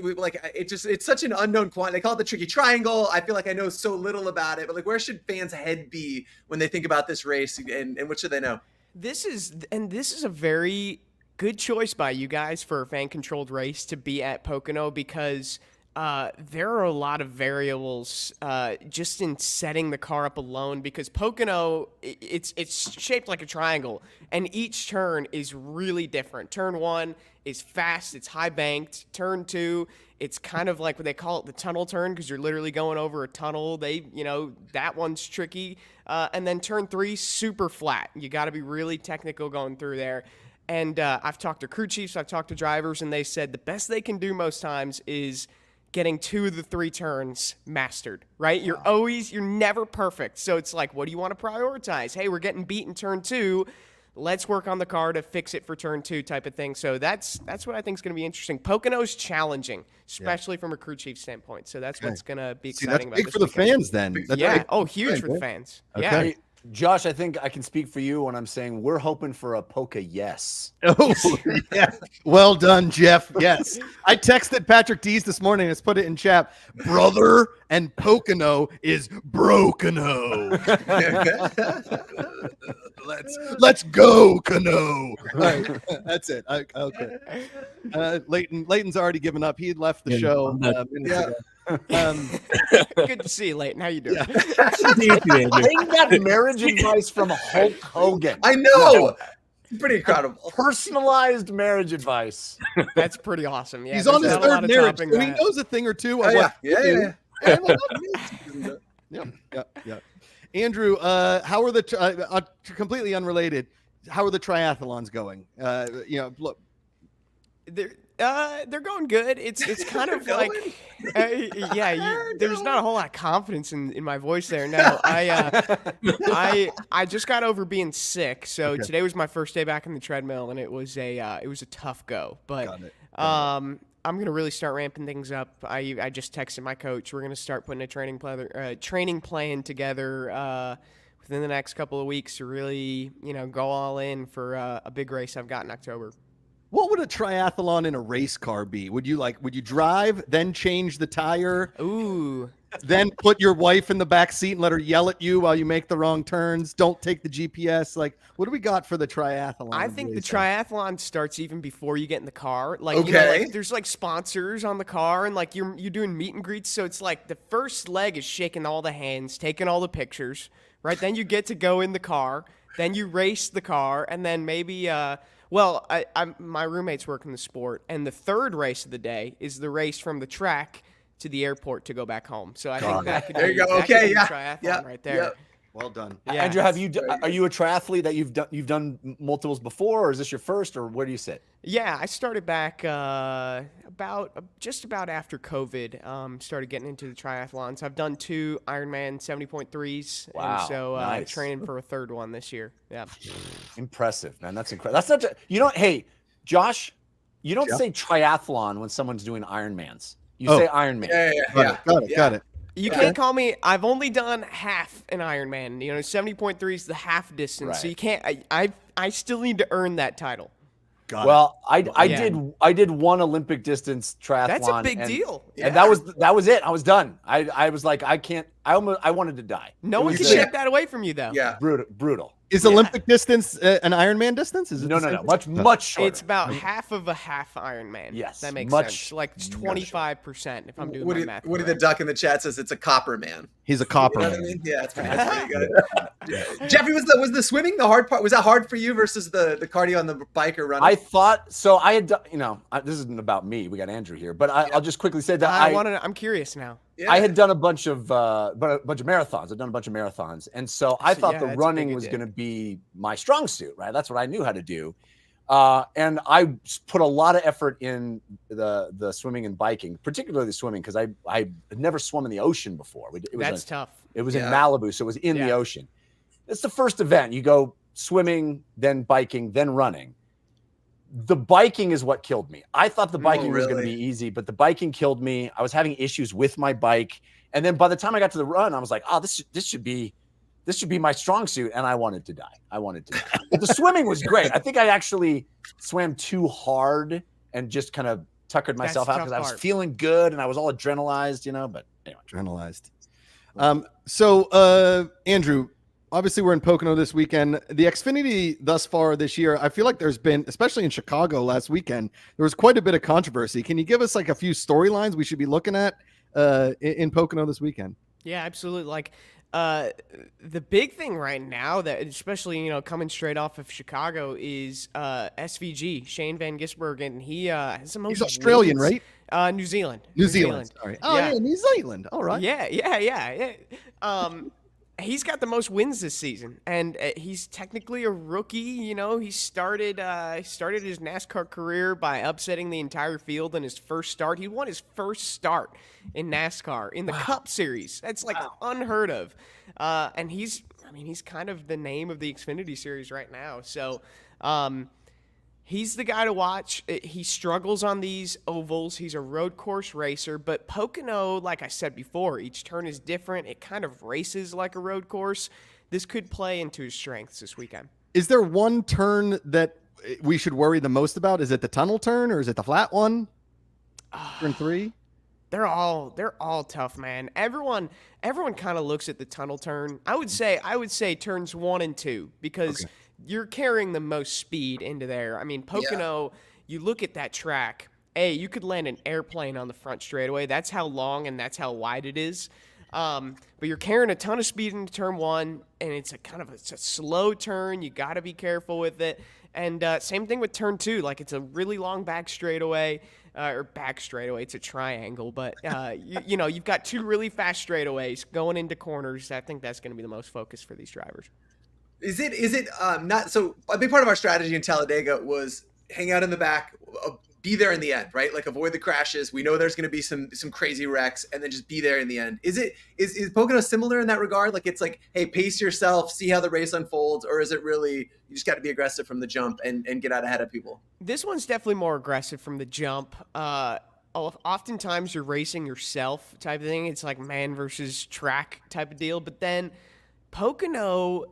it's such an unknown quantity. They call it the tricky triangle. I feel like I know so little about it, but like, where should fans' head be when they think about this race, and what should they know? This is a very good choice by you guys for a fan-controlled race to be at Pocono because there are a lot of variables just in setting the car up alone because Pocono, it's shaped like a triangle, and each turn is really different. Turn 1 is fast, it's high banked. Turn 2, it's kind of like what they call it the tunnel turn because you're literally going over a tunnel. That one's tricky. And then turn 3, super flat. You got to be really technical going through there. And I've talked to crew chiefs, I've talked to drivers, and they said the best they can do most times is getting 2 of the 3 turns mastered, right? You're never perfect. So it's like, what do you want to prioritize? Hey, we're getting beat in turn 2. Let's work on the car to fix it for turn 2 type of thing. So that's what I think is going to be interesting. Pocono's challenging, especially from a crew chief standpoint. So that's what's going to be exciting about big this for the weekend. fans then. That's Yeah. big. Oh, huge for the Okay. fans. Okay. Yeah. Hey, Josh, I think I can speak for you when I'm saying we're hoping for a Poca yes. Oh, yeah. Well done, Jeff. Yes. I texted Patrick Dees this morning. Let's put it in chat. Brother and Pocono is Brokeno. Let's go, Cano. All right. That's it. Okay. Leighton's already given up. He had left the show. Minutes ago. Good to see you, Leighton. How you doing? I got marriage advice from Hulk Hogan. I know. It's pretty incredible. Personalized marriage advice. That's pretty awesome. Yeah, He's on his there's not a lot third of marriage, topping so he that. knows a thing or two. Oh, On yeah. what to do. Yeah. Yeah, yeah. Andrew, how are the completely unrelated? How are the triathlons going? Look, they're going good. It's kind of like, there's not a whole lot of confidence in my voice there. No, I just got over being sick, so today was my first day back in the treadmill, and it was a tough go. But Got it. I'm gonna really start ramping things up. I just texted my coach. We're gonna start putting a training plan together within the next couple of weeks to really go all in for a big race I've got in October. what would a triathlon in a race car be? Would you drive, then change the tire, Ooh. then put your wife in the back seat and let her yell at you while you make the wrong turns? Don't take the GPS. Like, what do we got for the triathlon? I think the triathlon starts even before you get in the car. Like, Okay. there's like sponsors on the car, and like you're doing meet and greets. So it's like the first leg is shaking all the hands, taking all the pictures, right? Then you get to go in the car, then you race the car, and then maybe my roommates work in the sport, and the third race of the day is the race from the track to the airport to go back home. So I think that could There be, you go. that could Okay, be yeah. triathlon Yeah. right there. Yeah. Well done. Yeah. Andrew, are you a triathlete that you've done multiples before, or is this your first, or where do you sit? Yeah, I started back just about after COVID. Started getting into the triathlons. I've done 2 Ironman 70.3s, Wow, and so nice. training for a third one this year. Yeah. Impressive, man. That's incredible. That's such a hey, Josh, you don't say triathlon when someone's doing Ironmans. You say Ironman. Yeah. Got it. You can't call me. I've only done half an Ironman. 70.3 is the half distance, Right. so you can't. I still need to earn that title. Well, I did one Olympic distance triathlon. That's a big deal. And that was it. I was done. I was like, I can't. I wanted to die. No one can a- take that away from you, though. Yeah. Brutal. Is Olympic distance an Ironman distance? Is it No. the same thing? Much shorter. It's about half of a half Ironman. Yes, that makes much sense. Like it's 25% if I'm doing Woody, my math. Woody the correct. Duck in the chat says it's a copper man. He's a copper. You know what I mean? Yeah, that's pretty good. Jeffrey, was the swimming the hard part? Was that hard for you versus the cardio on the bike or running? I thought so. I had done, this isn't about me. We got Andrew here, but I'll just quickly say that I'm curious now. Yeah. I had done a bunch of marathons. I've done a bunch of marathons, and so I thought the that's running big was idea. going to be my strong suit. Right, that's what I knew how to do, and I put a lot of effort in the swimming and biking, particularly the swimming, because I had never swum in the ocean before. That's tough. It was in Yeah. Malibu, so it was in the ocean. It's the first event. You go swimming, then biking, then running. The biking is what killed me. I thought the biking was going to really? be easy, but the biking killed me. I was having issues with my bike, and then by the time I got to the run, I was like, "Oh, this should be my strong suit," and I wanted to die. But the swimming was great. I think I actually swam too hard and just kind of tuckered myself That's out the because I tough was part. feeling good and I was all adrenalized, But anyway, Adrenalized. So Andrew, obviously we're in Pocono this weekend. The Xfinity thus far this year, I feel like there's been, especially in Chicago last weekend, there was quite a bit of controversy. Can you give us like a few storylines we should be looking at in Pocono this weekend? Yeah, absolutely. Like the big thing right now that especially, coming straight off of Chicago is SVG, Shane Van Gisbergen, and he has the most He's Australian, wins. right? New Zealand. New Zealand. Sorry. Oh, yeah, New Zealand. All right. Yeah. He's got the most wins this season, and he's technically a rookie. He started his NASCAR career by upsetting the entire field in his first start. He won his first start in NASCAR in the Cup Series. That's like unheard of. And he's kind of the name of the Xfinity Series right now. So, he's the guy to watch. He struggles on these ovals. He's a road course racer, but Pocono, like I said before, each turn is different. It kind of races like a road course. This could play into his strengths this weekend. Is there one turn that we should worry the most about? Is it the tunnel turn or is it the flat one? Turn 3? They're all tough, man. Everyone kind of looks at the tunnel turn. I would say turns 1 and 2 because you're carrying the most speed into there. I mean, Pocono, you look at that track. You could land an airplane on the front straightaway. That's how long and that's how wide it is. But you're carrying a ton of speed into turn one, and it's a slow turn. You got to be careful with it. And same thing with turn two. Like, it's a really long back straightaway, it's a triangle. But, you've got two really fast straightaways going into corners. I think that's going to be the most focus for these drivers. Is it not so? A big part of our strategy in Talladega was hang out in the back, be there in the end, right? Like, avoid the crashes. We know there's going to be some crazy wrecks, and then just be there in the end. Is Pocono similar in that regard? Like, it's like, hey, pace yourself, see how the race unfolds, or is it really you just got to be aggressive from the jump and get out ahead of people? This one's definitely more aggressive from the jump. Oftentimes you're racing yourself type of thing. It's like man versus track type of deal. But then Pocono,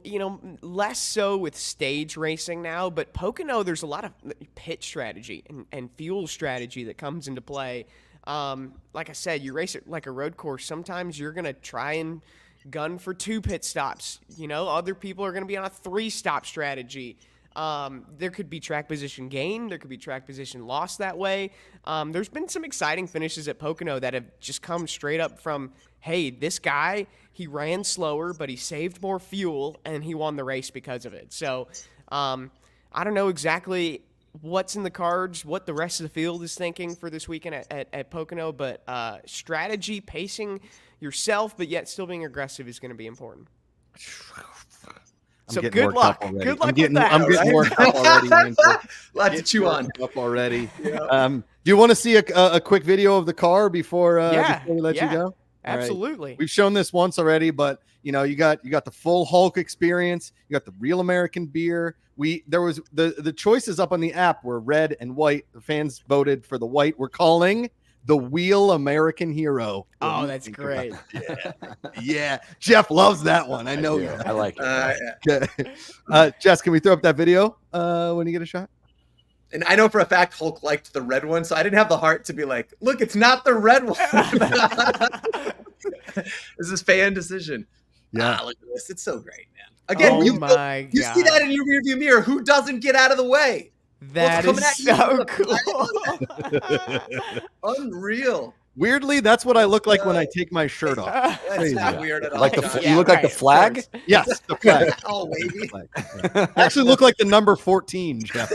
less so with stage racing now, but Pocono, there's a lot of pit strategy and fuel strategy that comes into play. Like I said, you race it like a road course. Sometimes you're going to try and gun for 2 pit stops. Other people are going to be on a 3-stop strategy. There could be track position gain. There could be track position loss that way. There's been some exciting finishes at Pocono that have just come straight up from, hey, this guy, he ran slower, but he saved more fuel, and he won the race because of it. So I don't know exactly what's in the cards, what the rest of the field is thinking for this weekend at Pocono, but strategy, pacing yourself, but yet still being aggressive is going to be important. I'm So getting good worked up luck. already. Good luck I'm getting, with that. I'm getting worked up already. Man. Lot to chew on. Up already. Do you want to see a quick video of the car before we let you go? All Absolutely. right. We've shown this once already, but you got the full Hulk experience. You got the real American beer. There was the choices up on the app were red and white. The fans voted for the white. We're calling the Wheel American Hero. Oh, that's great. Yeah. Jeff loves that one. I know. I like it. Jess, can we throw up that video when you get a shot? And I know for a fact Hulk liked the red one, so I didn't have the heart to be like, look, it's not the red one. This is fan decision. Yeah. Look at this. It's so great, man. Again, you see that in your rearview mirror. Who doesn't get out of the way? That is so cool. Unreal. Weirdly, that's what I look like when I take my shirt off. That's Crazy. not weird at all. Like Josh. you look like the flag. Yes, the flag. Oh, baby. I actually look like the number 14, Jeff.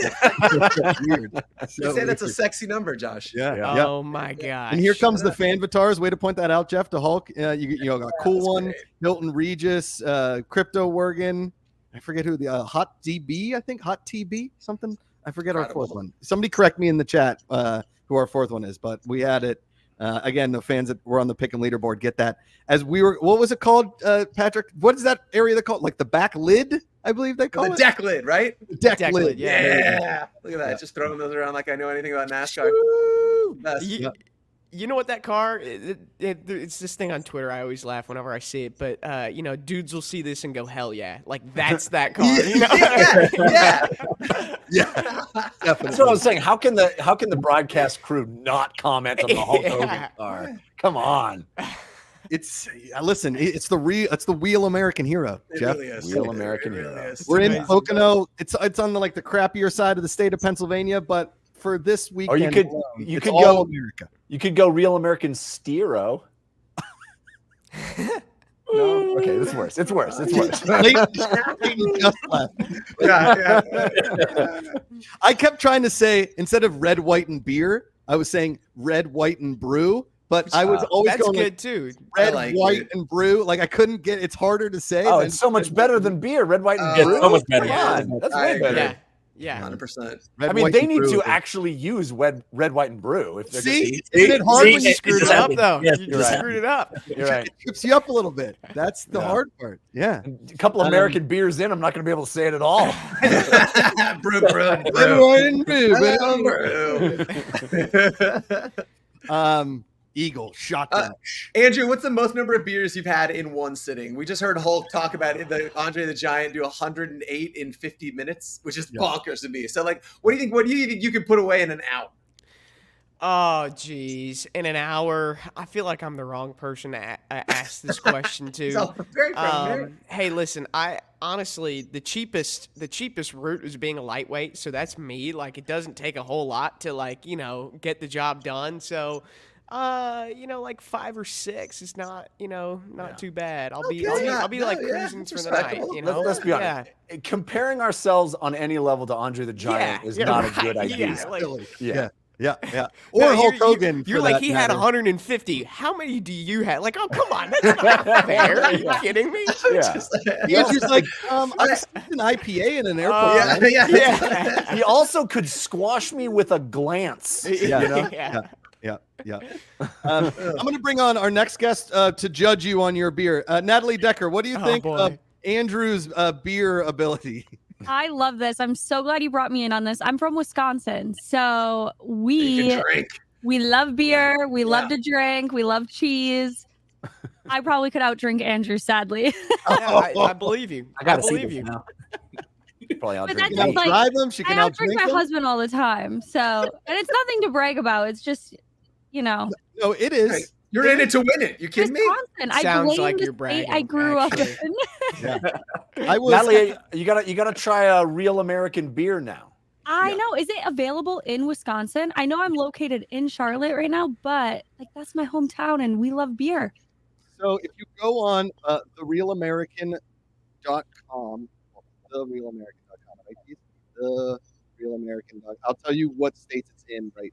Weird. You say that's a sexy number, Josh. Yeah. Oh my gosh. And here comes the fan Vitars. Way to point that out, Jeff. To Hulk. You got a cool one. Great. Hilton Regis, Crypto Wergen. I forget who the Hot DB. I think Hot TB something. I forget Incredible. our 4th one. Somebody correct me in the chat who our 4th one is, but we had it. Again, the fans that were on the pick and leaderboard get that. As we were, what was it called, Patrick? What is that area they call it? Like the back lid, I believe they call The it. deck lid, right? Deck Deck lid. lid, yeah. Yeah. Look at that. Just throwing those around like I know anything about NASCAR. Best. You know what that car? It's this thing on Twitter. I always laugh whenever I see it. But dudes will see this and go, "Hell yeah!" Like that's that car. You know? Yeah. Definitely. That's what I was saying. How can the broadcast crew not comment on the Hulk Hogan car? Come on. It's listen. It's the Wheel American Hero, It Jeff. really is. Real American It really hero. is. We're in amazing. Pocono. It's on the crappier side of the state of Pennsylvania, but for this weekend, Or you could it's go all America. You could go Real American Stero. No? Okay, it's worse. It's worse. Leighton just left. Yeah. I kept trying to say instead of red, white, and beer, I was saying red, white, and brew. But I was always That's going good too. red, I like white, it. and brew. Like I couldn't get. It's harder to say. Oh, than- it's so much better than beer. Red, white, and Yeah, brew. it's so much better. Come on. That's I way agree. better. Yeah. 100%. Red, I mean, white, they and need brew to is- actually use red, white, and brew. If they're See, isn't it hard when you Screwed it up though. Yes, You you're just right. screwed it up. You're right. It trips you up a little bit. That's the Yeah. hard part. Yeah. A couple of American beers in, I'm not going to be able to say it at all. Brew. Red, white, and brew. Eagle shotgun. Andrew, what's the most number of beers you've had in one sitting? We just heard Hulk talk about Andre the Giant do 108 in 50 minutes, which is bonkers to me. So, what do you think? What do you think you can put away in an hour? Oh, geez. In an hour, I feel like I'm the wrong person to ask this question to. So, very friendly. Hey, listen, I honestly, the cheapest route is being a lightweight. So that's me. Like, it doesn't take a whole lot to get the job done. So, Like 5 or 6 is not, not too bad. I'll be Okay. like No, cruising it's for the night, respectable. Let's be honest. Comparing ourselves on any level to Andre the Giant is not a good idea. Yeah, like, Yeah. Or no, Hulk Hogan. You're for like, that he had matter. 150. How many do you have? Like, oh, come on. That's not fair. Are you kidding me? Yeah. Andrew's like, I sipped an IPA in an airport. Yeah, man. Yeah. He also could squash me with a glance. Yeah. Yeah. I'm going to bring on our next guest to judge you on your beer. Natalie Decker, what do you think boy. of Andrew's beer ability? I love this. I'm so glad you brought me in on this. I'm from Wisconsin, so You we can drink. love beer. We love to drink. We love cheese. I probably could outdrink Andrew, sadly. I believe you. I gotta see believe this you. now. Probably But outdrink that's She me. can like- drive them. She I can outdrink my outdrink them. husband all the time. So, and it's nothing to brag about. It's just, No, it is. Right. You're in it to win it. You kidding me? Wisconsin. I Sounds blame like the you're state I bragging, grew actually. up in. I was. Natalie, you gotta try a real American beer now. I know. Is it available in Wisconsin? I know I'm located in Charlotte right now, but like that's my hometown and we love beer. So if you go on therealamerican.com, therealamerican.com, right? Therealamerican.com. I'll tell you what states it's in right now.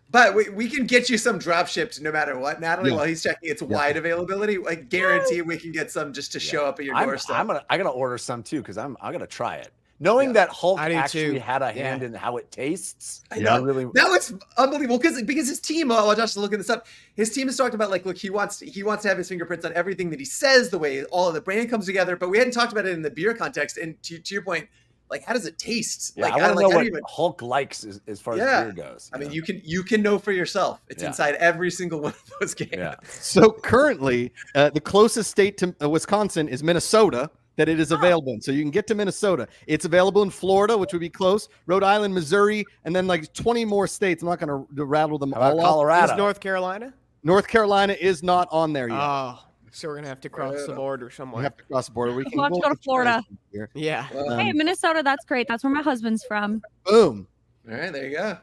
But we can get you some drop shipped no matter what, Natalie. Yeah. While he's checking its wide availability, I guarantee we can get some just to show up at your doorstep. I gotta order some too because I'm gonna try it. Knowing that Hulk I do actually too. had a hand in how it tastes, I know. really. Now it's unbelievable because his team. Oh, Josh is looking this up. His team has talked about like, look, he wants to have his fingerprints on everything that he says, the way all of the brand comes together. But we hadn't talked about it in the beer context. And to your point, like, how does it taste? Yeah, Like, I want to know how do what you even- Hulk likes as far Yeah. as beer goes. I mean, you can know for yourself. It's Yeah. inside every single one of those games. Yeah. So currently, the closest state to Wisconsin is Minnesota that it is available in. So you can get to Minnesota. It's available in Florida, which would be close, Rhode Island, Missouri, and then like 20 more states. I'm not going to rattle them How about all off. Colorado? Is North Carolina? North Carolina is not on there yet. Oh, so we're gonna have to cross the border We somewhere. have to cross the border. We can We'll have to go to get you Florida. guys here. Yeah. Well, Hey, Minnesota, that's great. That's where my husband's from. Boom. all right, there you go.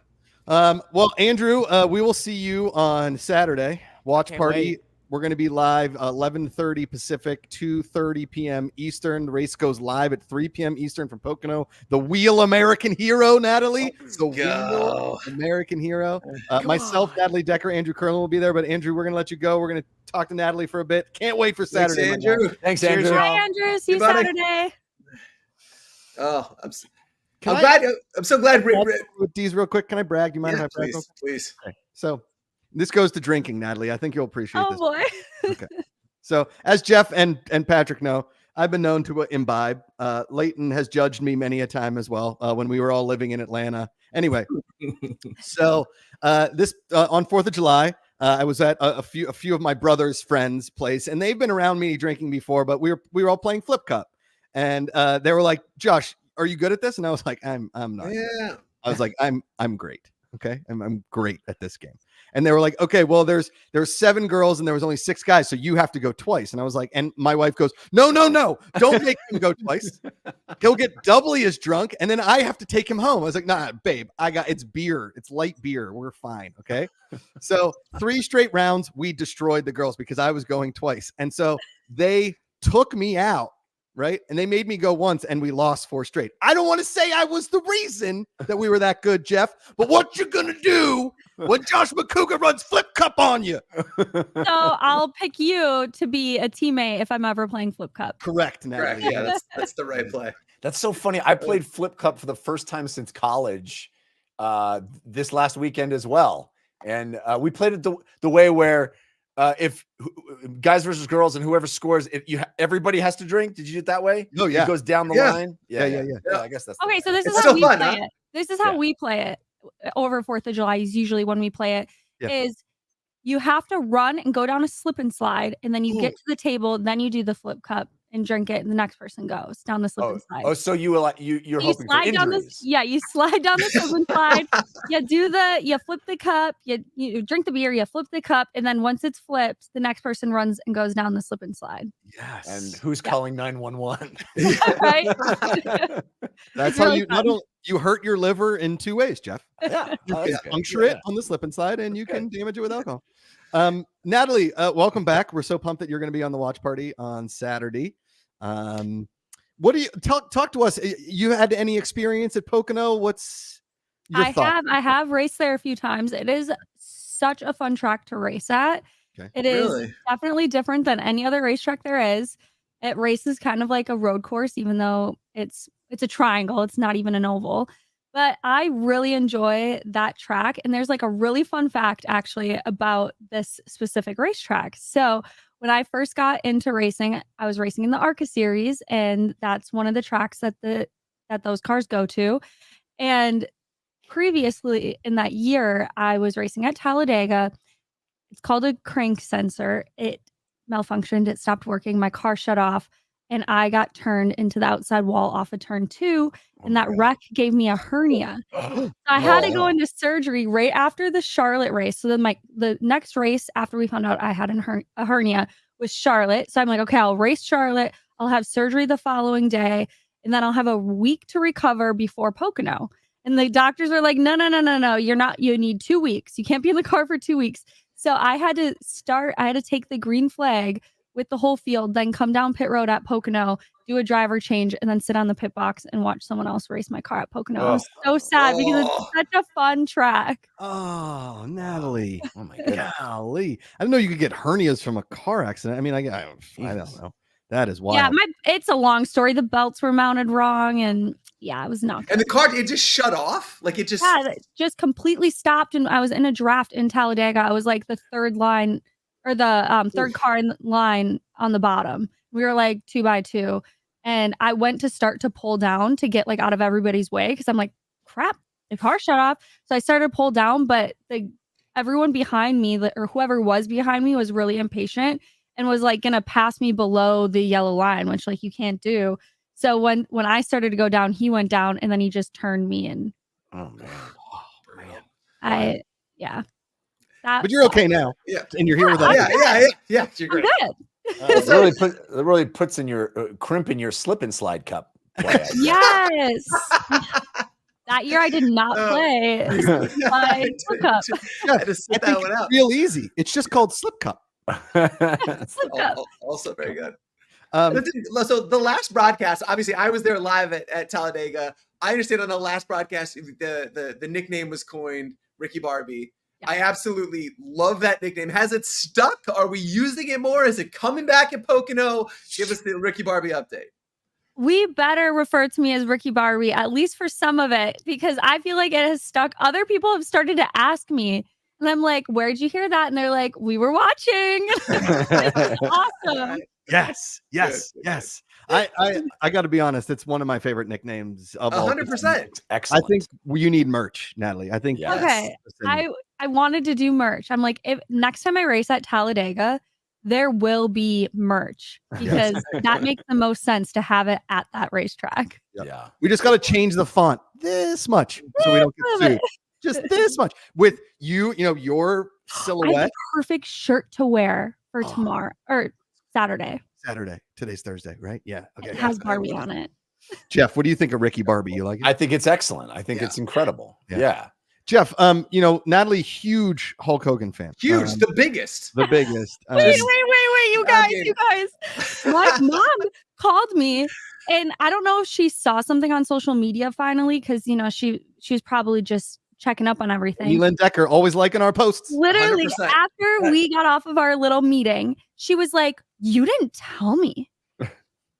Well, Andrew, we will see you on Saturday. Watch Can't party. wait. We're going to be live 11:30 Pacific, 2:30 p.m. Eastern. The race goes live at 3 p.m. Eastern from Pocono. The Wheel American Hero, Natalie. The Wheel Go. American Hero. Myself, Natalie Decker, Andrew Curlin will be there. But Andrew, we're going to let you go. We're going to talk to Natalie for a bit. Can't wait for Thanks, Saturday. my Andrew. guy. Thanks, Cheers, Andrew. y'all. Hi, Andrew. See you Hey, buddy. Saturday. Oh, I'm Can I- glad. I'm so glad. With these real quick, can I brag? You mind Yeah, if I brag? please, please. So this goes to drinking, Natalie. I think you'll appreciate Oh this. boy. So, as Jeff and Patrick know, I've been known to imbibe. Leighton has judged me many a time as well when we were all living in Atlanta. Anyway, so this on 4th of July, I was at a few of my brother's friends' place, and they've been around me drinking before, but we were all playing Flip Cup, and they were like, "Josh, are you good at this?" And I was like, "I'm not." Yeah. I was like, I'm great. Okay. I'm great at this game. And they were like, okay, well, there's 7 girls and there was only 6 guys. So you have to go twice. And I was like, and my wife goes, no, don't make him go twice. He'll get doubly as drunk. And then I have to take him home. I was like, nah, babe, it's beer. It's light beer. We're fine. Okay. So 3 straight rounds, we destroyed the girls because I was going twice. And so they took me out. Right. And they made me go once and we lost 4 straight. I don't want to say I was the reason that we were that good, Jeff, but what you going to do when Josh McCougar runs Flip Cup on you? So I'll pick you to be a teammate if I'm ever playing Flip Cup. Correct. Right. Natalie. Yeah, that's the right play. That's so funny. I played Flip Cup for the first time since college this last weekend as well. And we played it the way where if guys versus girls and whoever scores, everybody has to drink. Did you do it that way? Oh, yeah. It goes down the Yeah. line. Yeah. I guess that's the Okay, way. so this It's is how still we fun, play huh? it. This is how Yeah. we play it over 4th of July is usually when we play it. Yeah. Is you have to run and go down a slip and slide, and then you get to the table, then you do the Flip Cup and drink it, and the next person goes down the slip and slide. Oh, so you were like you're So you hoping for slide down injuries. this, yeah, you slide down the slip and slide. You flip the cup, you drink the beer, you flip the cup, and then once it's flipped, the next person runs and goes down the slip and slide. Yes. And who's calling 911? Right? That's It's how really you fun. You hurt your liver in 2 ways, Jeff. Yeah. You Oh, can that's good. puncture it on the slip and slide, and you can damage it with alcohol. Natalie, welcome back. We're so pumped that you're going to be on the watch party on Saturday. What do you talk to us? You had any experience at Pocono? What's your thought? I have raced there a few times. It is such a fun track to race at. Okay. It is Really? definitely different than any other racetrack there is. It races kind of like a road course, even though it's a triangle. It's not even an oval. But I really enjoy that track. And there's like a really fun fact actually about this specific racetrack. So when I first got into racing, I was racing in the ARCA series, and that's one of the tracks that those cars go to. And previously in that year, I was racing at Talladega. It's called a crank sensor. It malfunctioned. It stopped working. My car shut off, and I got turned into the outside wall off of turn 2. And that wreck gave me a hernia. So I had to go into surgery right after the Charlotte race. So then the next race after we found out I had a hernia was Charlotte. So I'm like, okay, I'll race Charlotte. I'll have surgery the following day, and then I'll have a week to recover before Pocono. And the doctors are like, no, you need 2 weeks. You can't be in the car for 2 weeks. So I had to take the green flag with the whole field, then come down pit road at Pocono, do a driver change, and then sit on the pit box and watch someone else race my car at Pocono. I was so sad because it's such a fun track. Oh, Natalie. Oh my goodness. Golly. I didn't know you could get hernias from a car accident. I mean, I don't know. That is wild. Yeah, it's a long story. The belts were mounted wrong, and yeah, it was not good. And the car, it just shut off? Like it just... Yeah, it just completely stopped, and I was in a draft in Talladega. I was like the third line, or the third car in line on the bottom. We were like 2 by 2, and I went to start to pull down to get like out of everybody's way because I'm like, crap, the car shut off. So I started to pull down, but everyone behind me, or whoever was behind me, was really impatient and was like gonna pass me below the yellow line, which like you can't do. So when I started to go down, he went down, and then he just turned me, and Oh man. But you're okay now. Yeah. And you're here with us. Yeah. You're great. good. It really puts in your crimp in your slip and slide cup. play. Yes. That year I did not play my slip cup. I had to sit that one out. Real easy. It's just called slip cup. Slip cup. Also very good. So the last broadcast, obviously I was there live at Talladega. I understand on the last broadcast, the nickname was coined Ricky Barbie. Yeah. I absolutely love that nickname. Has it stuck? Are we using it more? Is it coming back at Pocono? Give us the Ricky Barbie update. We better refer to me as Ricky Barbie, at least for some of it, because I feel like it has stuck. Other people have started to ask me, and I'm like, where'd you hear that? And they're like, we were watching. It's awesome. Yes. I got to be honest. It's one of my favorite nicknames of 100%. Excellent. I think you need merch, Natalie. I think. Yes. Okay. I wanted to do merch. I'm like, if next time I race at Talladega, there will be merch because that makes the most sense to have it at that racetrack. Yep. Yeah. We just got to change the font this much so we don't get sued. Just this much with your silhouette. I have a perfect shirt to wear for tomorrow or Saturday. Today's Thursday, right? Yeah. Okay. It has Barbie on it. Jeff, what do you think of Ricky Barbie? You like it? I think it's excellent. I think it's incredible. Yeah. Jeff, Natalie, huge Hulk Hogan fan. Huge, the biggest. The biggest. Wait, you guys. My mom called me, and I don't know if she saw something on social media finally, because she was probably just checking up on everything. Elin Decker, always liking our posts. Literally, 100%. after we got off of our little meeting, she was like, "You didn't tell me.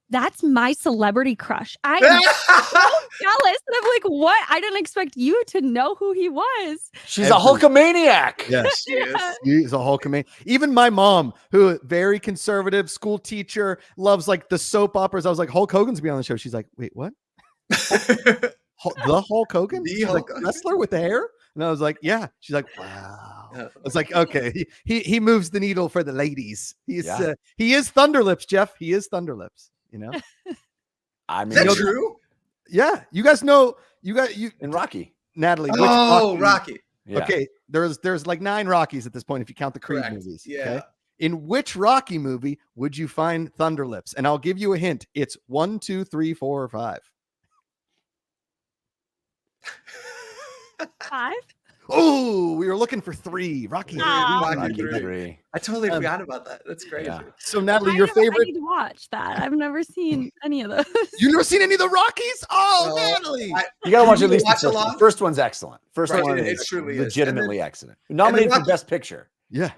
That's my celebrity crush." I'm so jealous. And I'm like, what? I didn't expect you to know who he was. She's a Hulkamaniac. Yes, She is. he's a Hulkamaniac. Even my mom, who very conservative school teacher, loves like the soap operas. I was like, Hulk Hogan's be on the show. She's like, wait, what? The Hulk Hogan? The She's Hulk like, Hogan. wrestler with the hair? And I was like, yeah. She's like, wow. I was like, okay, he moves the needle for the ladies. He is Thunderlips, Jeff. He is Thunderlips. I mean, Is that true? Yeah, you guys know you and Rocky. Natalie. Which Rocky. Yeah. Okay, there's like 9 Rockies at this point if you count the Creed Correct. movies. Yeah. Okay? In which Rocky movie would you find Thunderlips? And I'll give you a hint. It's 1, 2, 3, 4, or 5. 5? Oh, we were looking for 3. Rocky. Ah. Rocky Rocky 3. III. I totally Um, forgot about that. That's crazy. Yeah. So Natalie, your I favorite? need to watch that. I've never seen any of those. You never seen any of the Rockies? Oh, No, Natalie. You gotta watch You at least the watch first one. along? First one's excellent. First Right, one it is truly is. And legitimately then- excellent. Nominated for Rocky- Best Picture. Yeah.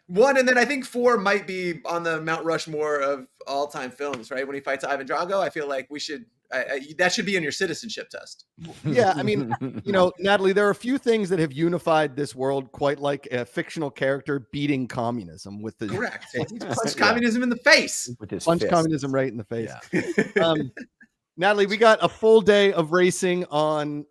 1, and then I think 4 might be on the Mount Rushmore of all-time films, right? When he fights Ivan Drago, I feel like we should that should be in your citizenship test. Yeah, I mean, Natalie, there are a few things that have unified this world, quite like a fictional character beating communism with the Correct. He punched communism in the face. with his punch fist. communism right in the face. Yeah. Natalie, we got a full day of racing on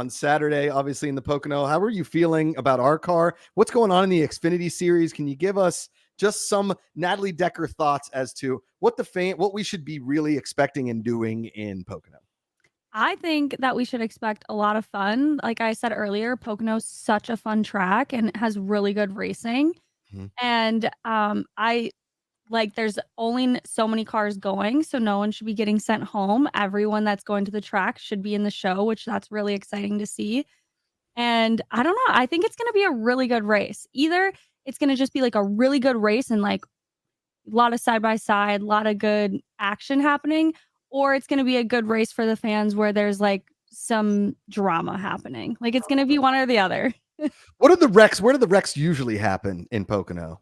Saturday, obviously in the Pocono. How are you feeling about our car? What's going on in the Xfinity series? Can you give us just some Natalie Decker thoughts as to what we should be really expecting and doing in Pocono? I think that we should expect a lot of fun. Like I said earlier, Pocono's such a fun track and it has really good racing. Mhm. And there's only so many cars going, so no one should be getting sent home. Everyone that's going to the track should be in the show, which that's really exciting to see. And I don't know, I think it's going to be a really good race. Either it's going to just be like a really good race and like a lot of side by side, a lot of good action happening, or it's going to be a good race for the fans where there's like some drama happening. Like it's going to be one or the other. What are the wrecks? Where do the wrecks usually happen in Pocono?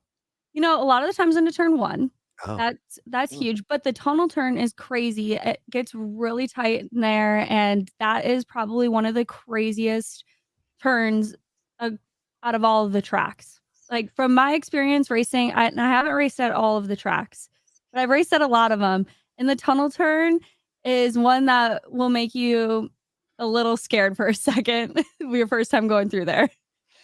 A lot of the times into turn 1. Oh. That's huge, but the tunnel turn is crazy. It gets really tight in there, and that is probably one of the craziest turns out of all of the tracks. Like from my experience racing, I haven't raced at all of the tracks, but I've raced at a lot of them. And the tunnel turn is one that will make you a little scared for a second your first time going through there.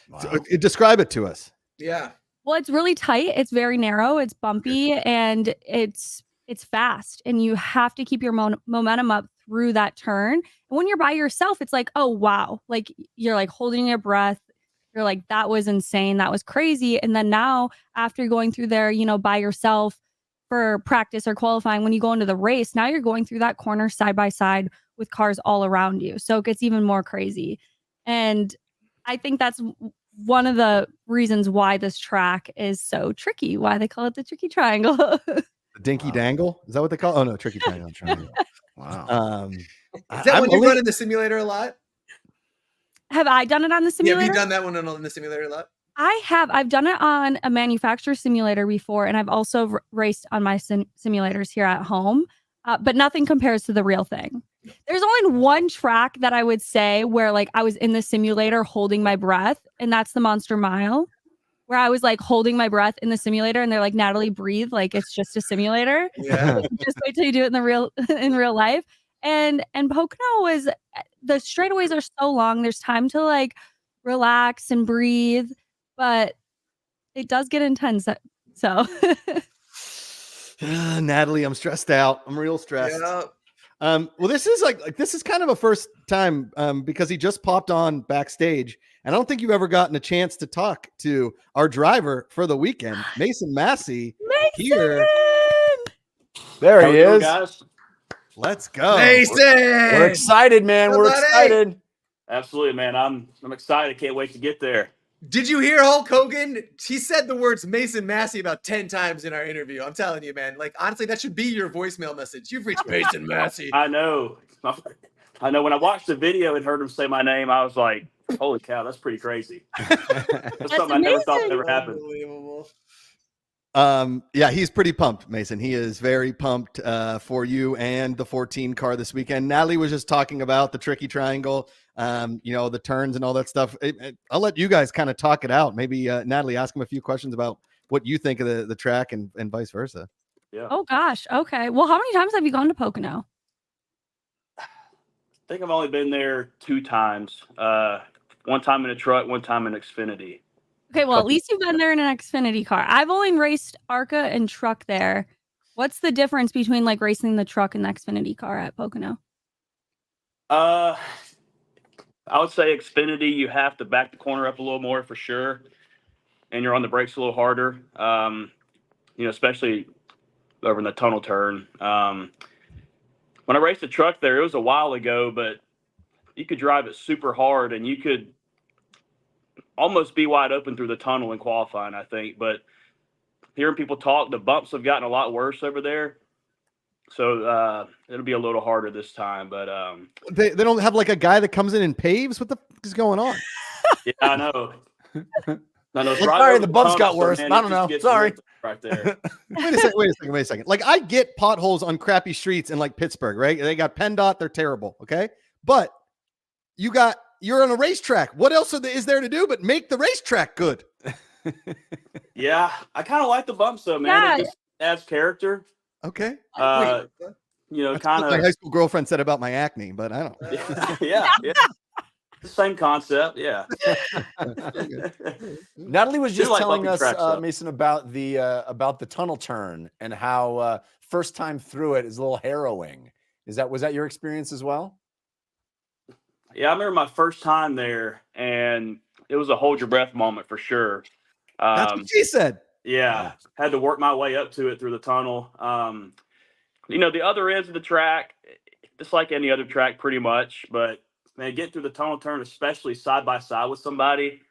Wow. Describe it to us. Yeah. Well, it's really tight. It's very narrow. It's bumpy, and it's fast. And you have to keep your momentum up through that turn. And when you're by yourself, it's like, oh wow, like you're like holding your breath. You're like, that was insane. That was crazy. And then now, after going through there, by yourself for practice or qualifying, when you go into the race, now you're going through that corner side by side with cars all around you. So it gets even more crazy. And I think that's one of the reasons why this track is so tricky, why they call it the tricky triangle. The Dinky Dangle? Is that what they call it? Oh no, tricky triangle. Wow. Is that when you run in the simulator a lot? Have I done it on the simulator? Yeah, have you done that one in the simulator a lot? I have. I've done it on a manufacturer simulator before, and I've also raced on my simulators here at home, but nothing compares to the real thing. There's only one track that I would say where like I was in the simulator holding my breath, and that's the Monster Mile, where I was like holding my breath in the simulator, and they're like, Natalie, breathe, like it's just a simulator. Yeah. Just wait till you do it in real life. And Pocono was, the straightaways are so long. There's time to like relax and breathe, but it does get intense. So Natalie, I'm stressed out. I'm real stressed. Yeah. Well, this is like this is kind of a first time because he just popped on backstage, and I don't think you've ever gotten a chance to talk to our driver for the weekend, Mason Massey. Here, There he is. Guys. let's go. Mason! We're excited, man. Hello, We're buddy. excited. Absolutely, man. I'm excited. Can't wait to get there. Did you hear Hulk Hogan? He said the words Mason Massey about 10 times in our interview. I'm telling you, man. Like, honestly, that should be your voicemail message. You've reached Mason Massey. I know. I know. When I watched the video and heard him say my name, I was like, "Holy cow, that's pretty crazy." That's something I never thought would ever happen. Unbelievable. Yeah, he's pretty pumped, Mason. He is very pumped for you and the 14 car this weekend. Natalie was just talking about the tricky triangle, the turns and all that stuff. I'll let you guys kind of talk it out. Maybe Natalie, ask him a few questions about what you think of the track and vice versa. Yeah. Oh gosh. Okay. Well, how many times have you gone to Pocono? I think I've only been there 2 times. One time in a truck, one time in Xfinity. Okay, well, at least you've been there in an Xfinity car. I've only raced ARCA and truck there. What's the difference between like racing the truck and the Xfinity car at Pocono? I would say Xfinity, you have to back the corner up a little more for sure, and you're on the brakes a little harder. Especially over in the tunnel turn. When I raced the truck there, it was a while ago, but you could drive it super hard and you could almost be wide open through the tunnel in qualifying, I think. But hearing people talk, the bumps have gotten a lot worse over there. So it'll be a little harder this time. But They don't have like a guy that comes in and paves. What the fuck is going on? yeah, I know. No, Sorry, the bumps got worse. I don't know. Sorry. Right there. Wait a second. Like, I get potholes on crappy streets in like Pittsburgh, right? They got PennDOT, they're terrible. Okay. But you're on a racetrack. What else is there to do but make the racetrack good? Yeah, I kind of like the bumps though, man. Yeah. It just adds character. Okay. You know, That's kind what my of. high school girlfriend said about my acne, but I don't. Yeah. Same concept. Yeah. Natalie was just like telling bumping us, tracks up. Mason, about the tunnel turn and how first time through it is a little harrowing. Was that your experience as well? Yeah, I remember my first time there, and it was a hold your breath moment for sure. That's what she said. Yeah, had to work my way up to it through the tunnel. You know, the other ends of the track, it's like any other track pretty much, but man, getting through the tunnel turn, especially side by side with somebody,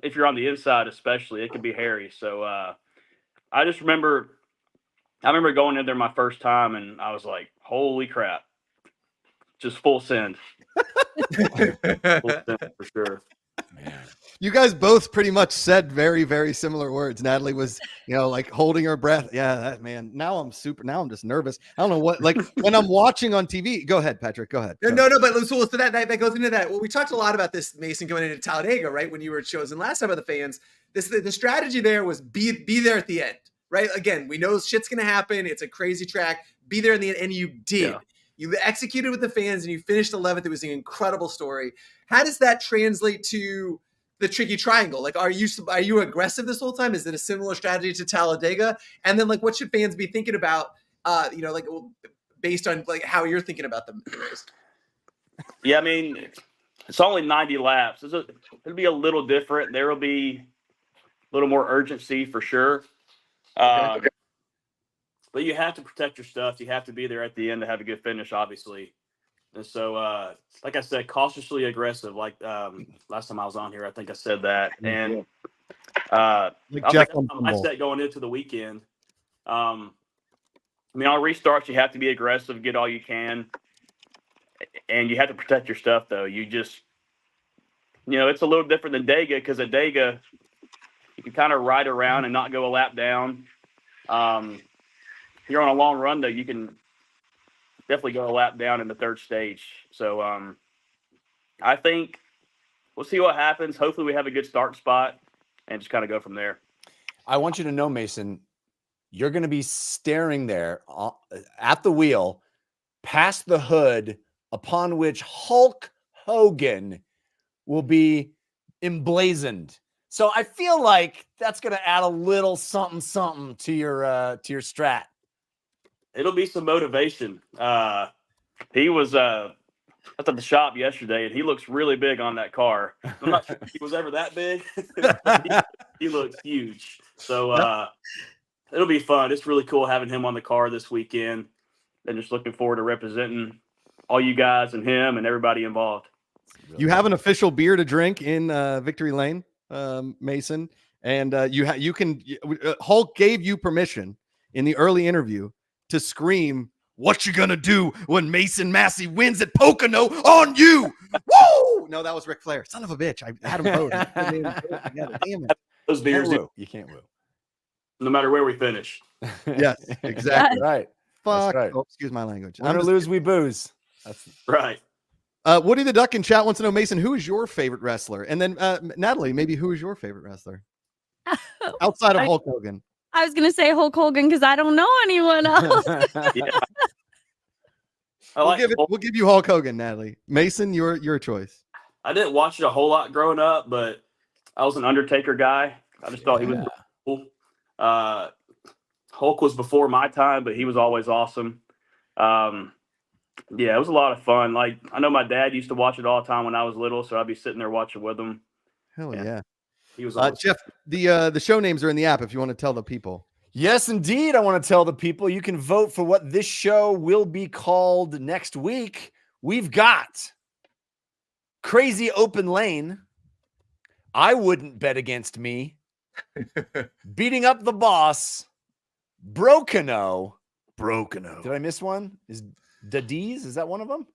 if you're on the inside especially, it can be hairy. So I remember going in there my first time, and I was like, holy crap, just full send. Full send for sure. Man. You guys both pretty much said very, very similar words. Natalie was, like holding her breath. Yeah, that man. Now I'm just nervous. I don't know what, like when I'm watching on TV. Go ahead, Patrick. Go ahead. No, but so that goes into that. Well, we talked a lot about this, Mason, going into Talladega, right? When you were chosen last time by the fans, the strategy there was be there at the end, right? Again, we know shit's going to happen. It's a crazy track. Be there in the end, and you did. Yeah. You executed with the fans, and you finished 11th. It was an incredible story. How does that translate to the tricky triangle? Like, are you aggressive this whole time? Is it a similar strategy to Talladega? And then, like, what should fans be thinking about? Based on like how you're thinking about the race. Yeah, I mean, it's only 90 laps. It'll be a little different. There will be a little more urgency for sure. Okay. But you have to protect your stuff. You have to be there at the end to have a good finish, obviously. And so, like I said, cautiously aggressive. Like last time I was on here, I think I said that. And I said going into the weekend. I mean, on restarts, you have to be aggressive, get all you can. And you have to protect your stuff, though. You just, it's a little different than Dega, because at Dega, you can kind of ride around and not go a lap down. You're on a long run, though, you can definitely go a lap down in the third stage. So I think we'll see what happens. Hopefully we have a good start spot and just kind of go from there. I want you to know, Mason, you're going to be staring there at the wheel past the hood upon which Hulk Hogan will be emblazoned. So I feel like that's going to add a little something to your strat. It'll be some motivation. He was at the shop yesterday, and he looks really big on that car. I'm not sure if he was ever that big. he looks huge. So it'll be fun. It's really cool having him on the car this weekend, and just looking forward to representing all you guys and him and everybody involved. You have an official beer to drink in Victory Lane, Mason, and you can. Hulk gave you permission in the early interview to scream, "What you gonna do when Mason Massey wins at Pocono on you?" Woo! No, that was Ric Flair. Son of a bitch! I had him vote. Damn it! Those beers, you can't woo. No matter where we finish. Yes, exactly. Right. Fuck. Right. Oh, excuse my language. Win or lose, we booze. That's right. Woody the Duck in chat wants to know, Mason, who is your favorite wrestler? And then Natalie, maybe who is your favorite wrestler outside of Hulk Hogan? I was gonna say Hulk Hogan because I don't know anyone else. We'll give you Hulk Hogan, Natalie. Mason, your choice. I didn't watch it a whole lot growing up, but I was an Undertaker guy. I just thought he was cool. Hulk was before my time, but he was always awesome. Yeah, it was a lot of fun. Like, I know my dad used to watch it all the time when I was little, so I'd be sitting there watching with him. Hell yeah. He was awesome. Jeff, the show names are in the app if you want to tell the people. Yes, indeed. I want to tell the people you can vote for what this show will be called next week. We've got Crazy Open Lane. I wouldn't bet against me. Beating Up the Boss. Broken-O. Did I miss one? Is the D's? Is that one of them?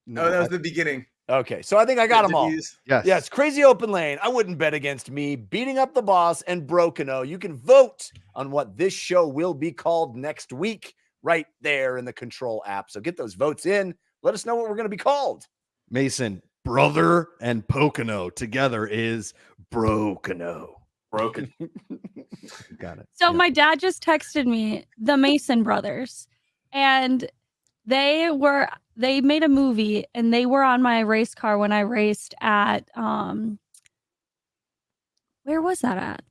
No, that was the beginning. Okay, so I think I got them all. Yes. Yes, Crazy Open Lane. I wouldn't bet against me. Beating Up the Boss and Broken-O. You can vote on what this show will be called next week right there in the Control app. So get those votes in. Let us know what we're going to be called. Mason, Brother and Pocono together is Broken-O. Broken. Got it. So Yeah. my dad just texted me the Mason brothers, and they made a movie, and they were on my race car when I raced at where was that at?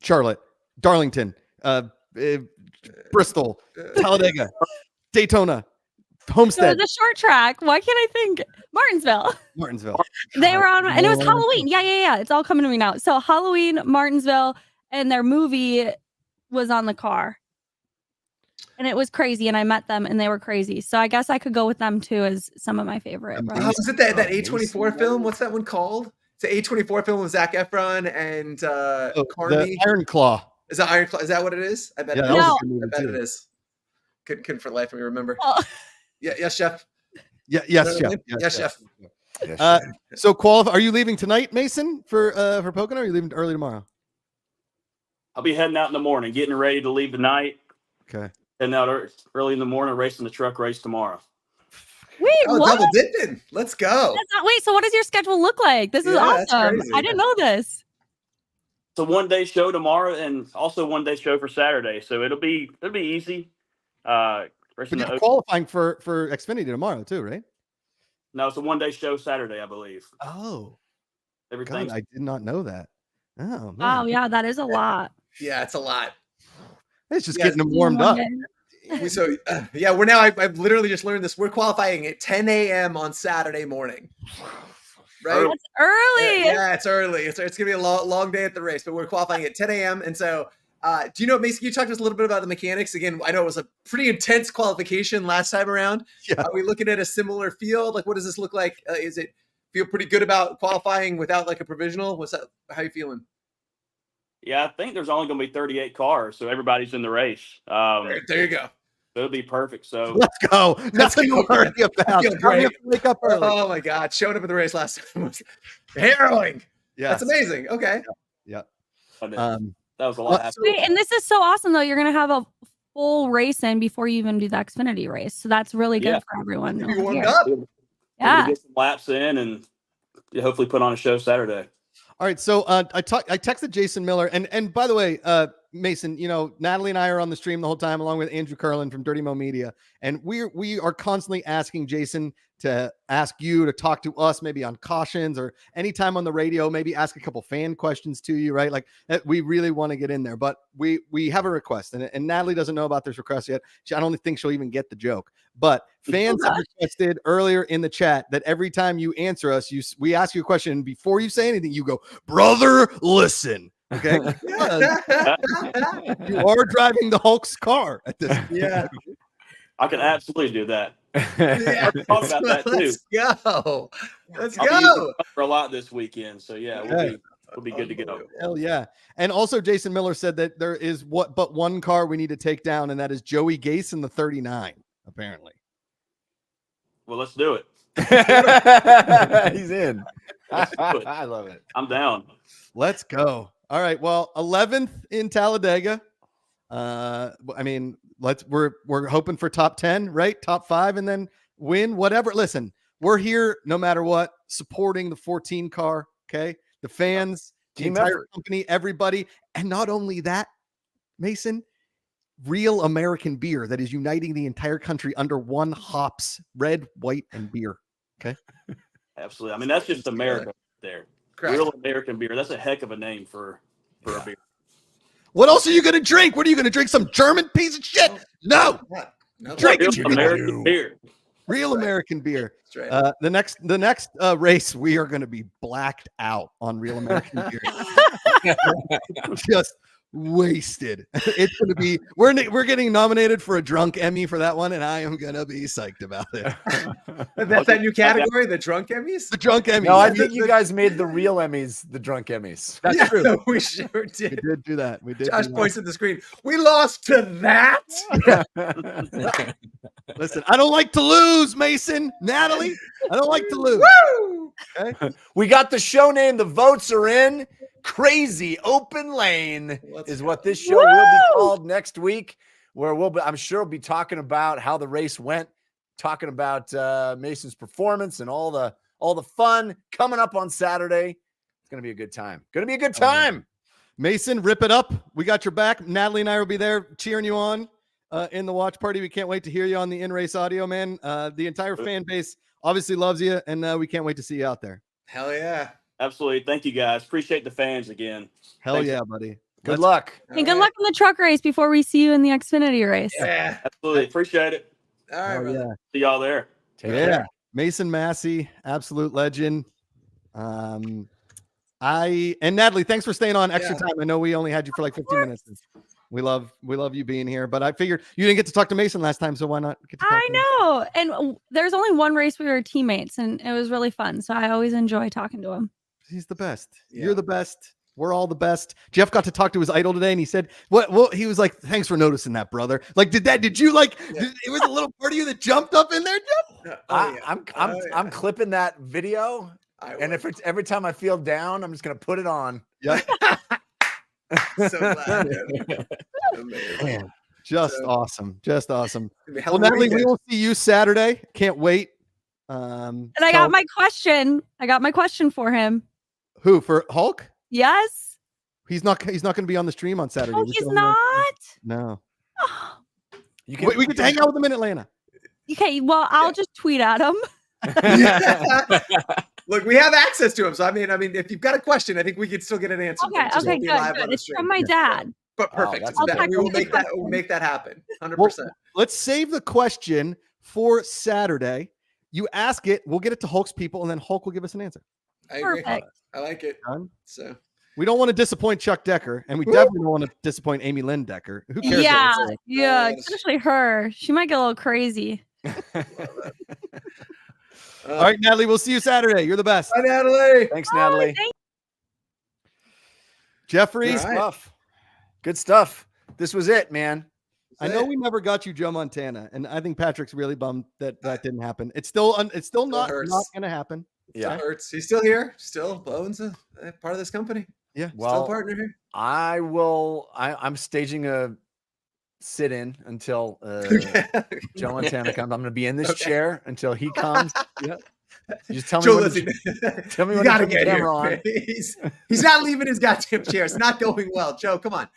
Charlotte, Darlington, Bristol, Talladega, Daytona, So Homestead, it was a short track. Why can't I think? Martinsville. Martinsville. They were on, and it was Lord. Halloween. Yeah. It's all coming to me now. So Halloween, Martinsville, and their movie was on the car. And it was crazy. And I met them and they were crazy. So I guess I could go with them too as some of my favorite. Amazing. Right? Was it that A24 film? What's that one called? It's an A24 film with Zac Efron and Carney. The Iron Claw. Is that Iron Claw? Is that what it is? I bet Yeah, it that is. was No. a good movie I bet too. it is. Couldn't for life of me remember. Oh. Yeah, yes, chef. Yeah, yes, Know chef. what I mean? Yes, chef. So are you leaving tonight, Mason, for Pocono? Or are you leaving early tomorrow? I'll be heading out in the morning, getting ready to leave tonight. Okay. Heading out early in the morning, racing the truck race tomorrow. Wait, Oh, what? double dipping. Let's go. Wait, so what does your schedule look like? This is Yeah, that's awesome. crazy. I didn't know this. It's a one-day show tomorrow, and also one-day show for Saturday. So it'll be easy. Racing But the you're qualifying for Xfinity tomorrow too, right? No, it's a one-day show Saturday, I believe. Oh, Everything. God, I did not know that. Oh, man. Wow, yeah, that is a lot. Yeah, it's a lot. It's just Yeah, getting them warmed up. So we're now. I've literally just learned this. We're qualifying at 10 a.m. on Saturday morning. Right? That's early. Yeah, it's early. It's gonna be a long day at the race, but we're qualifying at 10 a.m. And so, do you know, Mason? Can you talk to us a little bit about the mechanics again? I know it was a pretty intense qualification last time around. Yeah. Are we looking at a similar field? Like, what does this look like? Is it feel pretty good about qualifying without like a provisional? What's that? How you feeling? Yeah, I think there's only going to be 38 cars, so everybody's in the race. There you go. It'll be perfect. So Let's go. Nothing to worry about. feel I great. have to wake up early. Oh my God, showing up at the race last time was harrowing. Yes. That's amazing. Okay. Yeah. that was a well, lot. happening. Wait, and this is so awesome though. You're gonna have a full race in before you even do the Xfinity race. So that's really good Yeah. for everyone. You over warmed here. up. Yeah. Get some laps in and hopefully put on a show Saturday. All right, so I texted Jason Miller, and by the way, Mason, you know, Natalie and I are on the stream the whole time, along with Andrew Curlin from Dirty Mo Media, and we are constantly asking Jason to ask you to talk to us, maybe on cautions or anytime on the radio, maybe ask a couple fan questions to you, right? Like we really want to get in there, but we have a request, and Natalie doesn't know about this request yet. I don't think she'll even get the joke, but fans have requested earlier in the chat that every time you answer us, we ask you a question, and before you say anything, you go, "Brother, listen." Okay, you are driving the Hulk's car at this point. Yeah. I can absolutely do that. Yeah. Talk about that too. Let's go. Let's I'll be using go. it for a lot this weekend. So yeah, we'll be good to go. Hell yeah. And also Jason Miller said that there is but one car we need to take down, and that is Joey Gase in the 39, apparently. Well, let's do it. He's in. Let's do it. I love it. I'm down. Let's go. All right. Well, 11th in Talladega. I mean, we're hoping for top 10, right? Top 5 and then win, whatever. Listen, we're here no matter what, supporting the 14 car, okay? The fans, the Team entire effort. company, everybody. And not only that, Mason, real American beer that is uniting the entire country under one hops, red, white, and beer. Okay. Absolutely. I mean, that's just America there. Correct. Real American beer. That's a heck of a name for a beer. What else are you going to drink? What are you going to drink? Some German piece of shit? No. No, Drink Real it. American beer. Real American beer. That's right. The next race, we are going to be blacked out on Real American beer. Just wasted. It's going to be we're getting nominated for a drunk Emmy for that one, and I am going to be psyched about it. That's that new category, the drunk Emmys. The drunk Emmy. No, I think you guys made the real Emmys the drunk Emmys. That's true. We sure We did. did do that. We did. Josh do that. points at the screen. We lost to that. Listen, I don't like to lose, Mason, Natalie. I don't like to lose. Woo! Okay? We got the show name. The votes are in. Crazy Open Lane Let's is go. what this show will be called next week, where I'm sure we'll be talking about how the race went, talking about Mason's performance and all the fun coming up on Saturday. It's going to be a good time. Going to be a good time. Mason, rip it up. We got your back. Natalie and I will be there cheering you on in the watch party. We can't wait to hear you on the in-race audio, man. The entire fan base obviously loves you, and we can't wait to see you out there. Hell yeah. Absolutely. Thank you, guys. Appreciate the fans again. Hell Thank yeah, you. buddy. Good luck. And good luck in the truck race before we see you in the Xfinity race. Yeah. Absolutely. Appreciate it. All right, Hell brother. yeah. See y'all there. Take Yeah. care. Mason Massey, absolute legend. And Natalie, thanks for staying on extra time. I know we only had you for like 15 minutes. We love you being here, but I figured you didn't get to talk to Mason last time, so why not get to talk I to him? know. And there's only one race we were teammates, and it was really fun. So I always enjoy talking to him. He's the best. Yeah. You're the best. We're all the best. Jeff got to talk to his idol today, and he said, "What?" Well, he was like, "Thanks for noticing that, brother." Like, did you like? Yeah. It was a little part of you that jumped up in there, Jeff. I'm clipping that video, and if it's every time I feel down, I'm just gonna put it on. Yeah. So glad. dude. Amazing. Just So- awesome. Just awesome. Hell Well, of a Natalie, we weekend. will see you Saturday. Can't wait. And I got my question. I got my question for him. who for Hulk? Yes. He's not going to be on the stream on Saturday. Oh, We he's still have no- not. No. Oh. You We get to hang out with him in Atlanta. Okay. Well, I'll just tweet at him. Look, we have access to him. So I mean, if you've got a question, I think we could still get an answer. Okay. It just Okay. won't be Good. live on Good. the It's stream. from my dad. But Oh, perfect. that's So good. that- we will I'll make check that. We'll make that happen. 100%. Well, let's save the question for Saturday. You ask it, we'll get it to Hulk's people, and then Hulk will give us an answer. I agree. Perfect. I like it. Done? So We don't want to disappoint Chuck Decker, and we definitely don't want to disappoint Amy Lynn Decker. Who cares? what Yeah. we say? Yeah. Yes. Especially her. She might get a little crazy. All right, Natalie, we'll see you Saturday. You're the best. Bye, Natalie. Thanks, Natalie. thank Jeffrey, All right. Stuff. Good stuff. This was it, man. I know we never got you Joe Montana, and I think Patrick's really bummed that didn't happen. It's still not hurts. going to happen. Yeah. It hurts. He's still here. Still owns a part of this company. Yeah. Still Well, a partner here. I'm staging a sit-in until Joe Montana comes. I'm going to be in this chair until he comes. Yeah. You just tell me Joe, when listen, tell me you when to gotta put the get here. camera on. He's not leaving his goddamn chair. It's not going well. Joe, come on.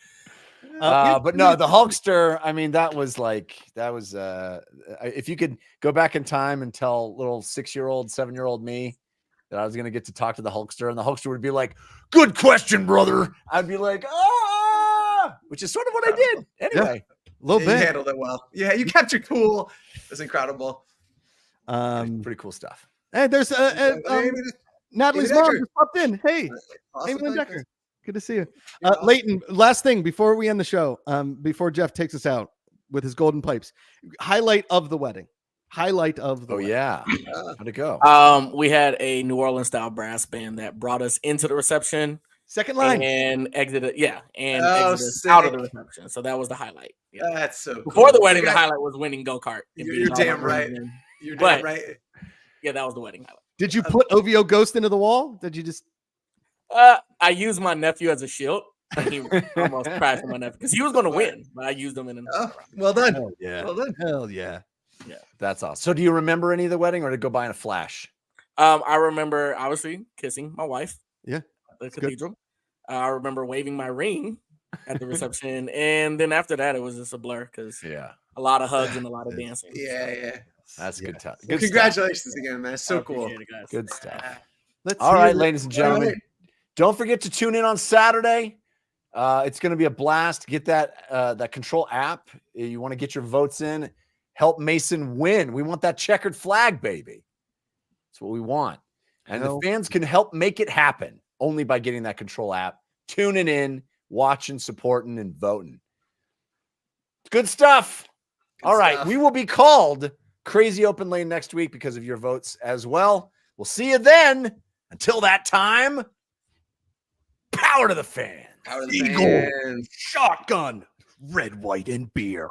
But no, the Hulkster, I mean, that was if you could go back in time and tell little 6-year-old, 7-year-old me that I was going to get to talk to the Hulkster, and the Hulkster would be like, "Good question, brother." I'd be like, which is sort of what I did anyway. A little You bit. handled it well. Yeah, you kept your cool. It's incredible. Pretty cool stuff. Hey, there's Natalie's Amy mom Decker. just popped in. Hey, Awesome. Amy Lynn Thank Decker. Good to see you. You're welcome. Leighton, last thing before we end the show, before Jeff takes us out with his golden pipes, highlight of the wedding. Highlight of the Oh, wedding. yeah. How'd it go? We had a New Orleans style brass band that brought us into the reception Second line. and exited. Yeah, and Oh, exited us out of the sick. reception. So that was the highlight. Yeah. That's so cool. Before the wedding, You the got- highlight was winning go kart. You're damn right. You're But- damn right. Yeah, that was the wedding highlight. Did you put OVO Ghost into the wall? Did you just I used my nephew as a shield. He almost crashed on my nephew because he was going to win, but I used him in. Oh, well done. Hell yeah. Well done. Hell yeah. That's awesome. So do you remember any of the wedding or did it go by in a flash? I remember obviously kissing my wife. Yeah, at the good. cathedral. I remember waving my ring at the reception, and then after that, it was just a blur because Yeah. a lot of hugs and a lot of dancing. Yeah. That's good. Well, Good congratulations again, man. It's so I cool. appreciate it, guys. Good stuff. Let's All hear right, it. ladies and gentlemen, don't forget to tune in on Saturday. It's going to be a blast. Get that Control app. You want to get your votes in. Help Mason win. We want that checkered flag, baby. That's what we want. And Hell. the fans can help make it happen only by getting that Control app, tuning in, watching, supporting, and voting. Good stuff. All right. stuff. We will be called Crazy Open Lane next week because of your votes as well. We'll see you then. Until that time, power to the fan. Power to the Eagle. fans. Shotgun. Red, white, and beer.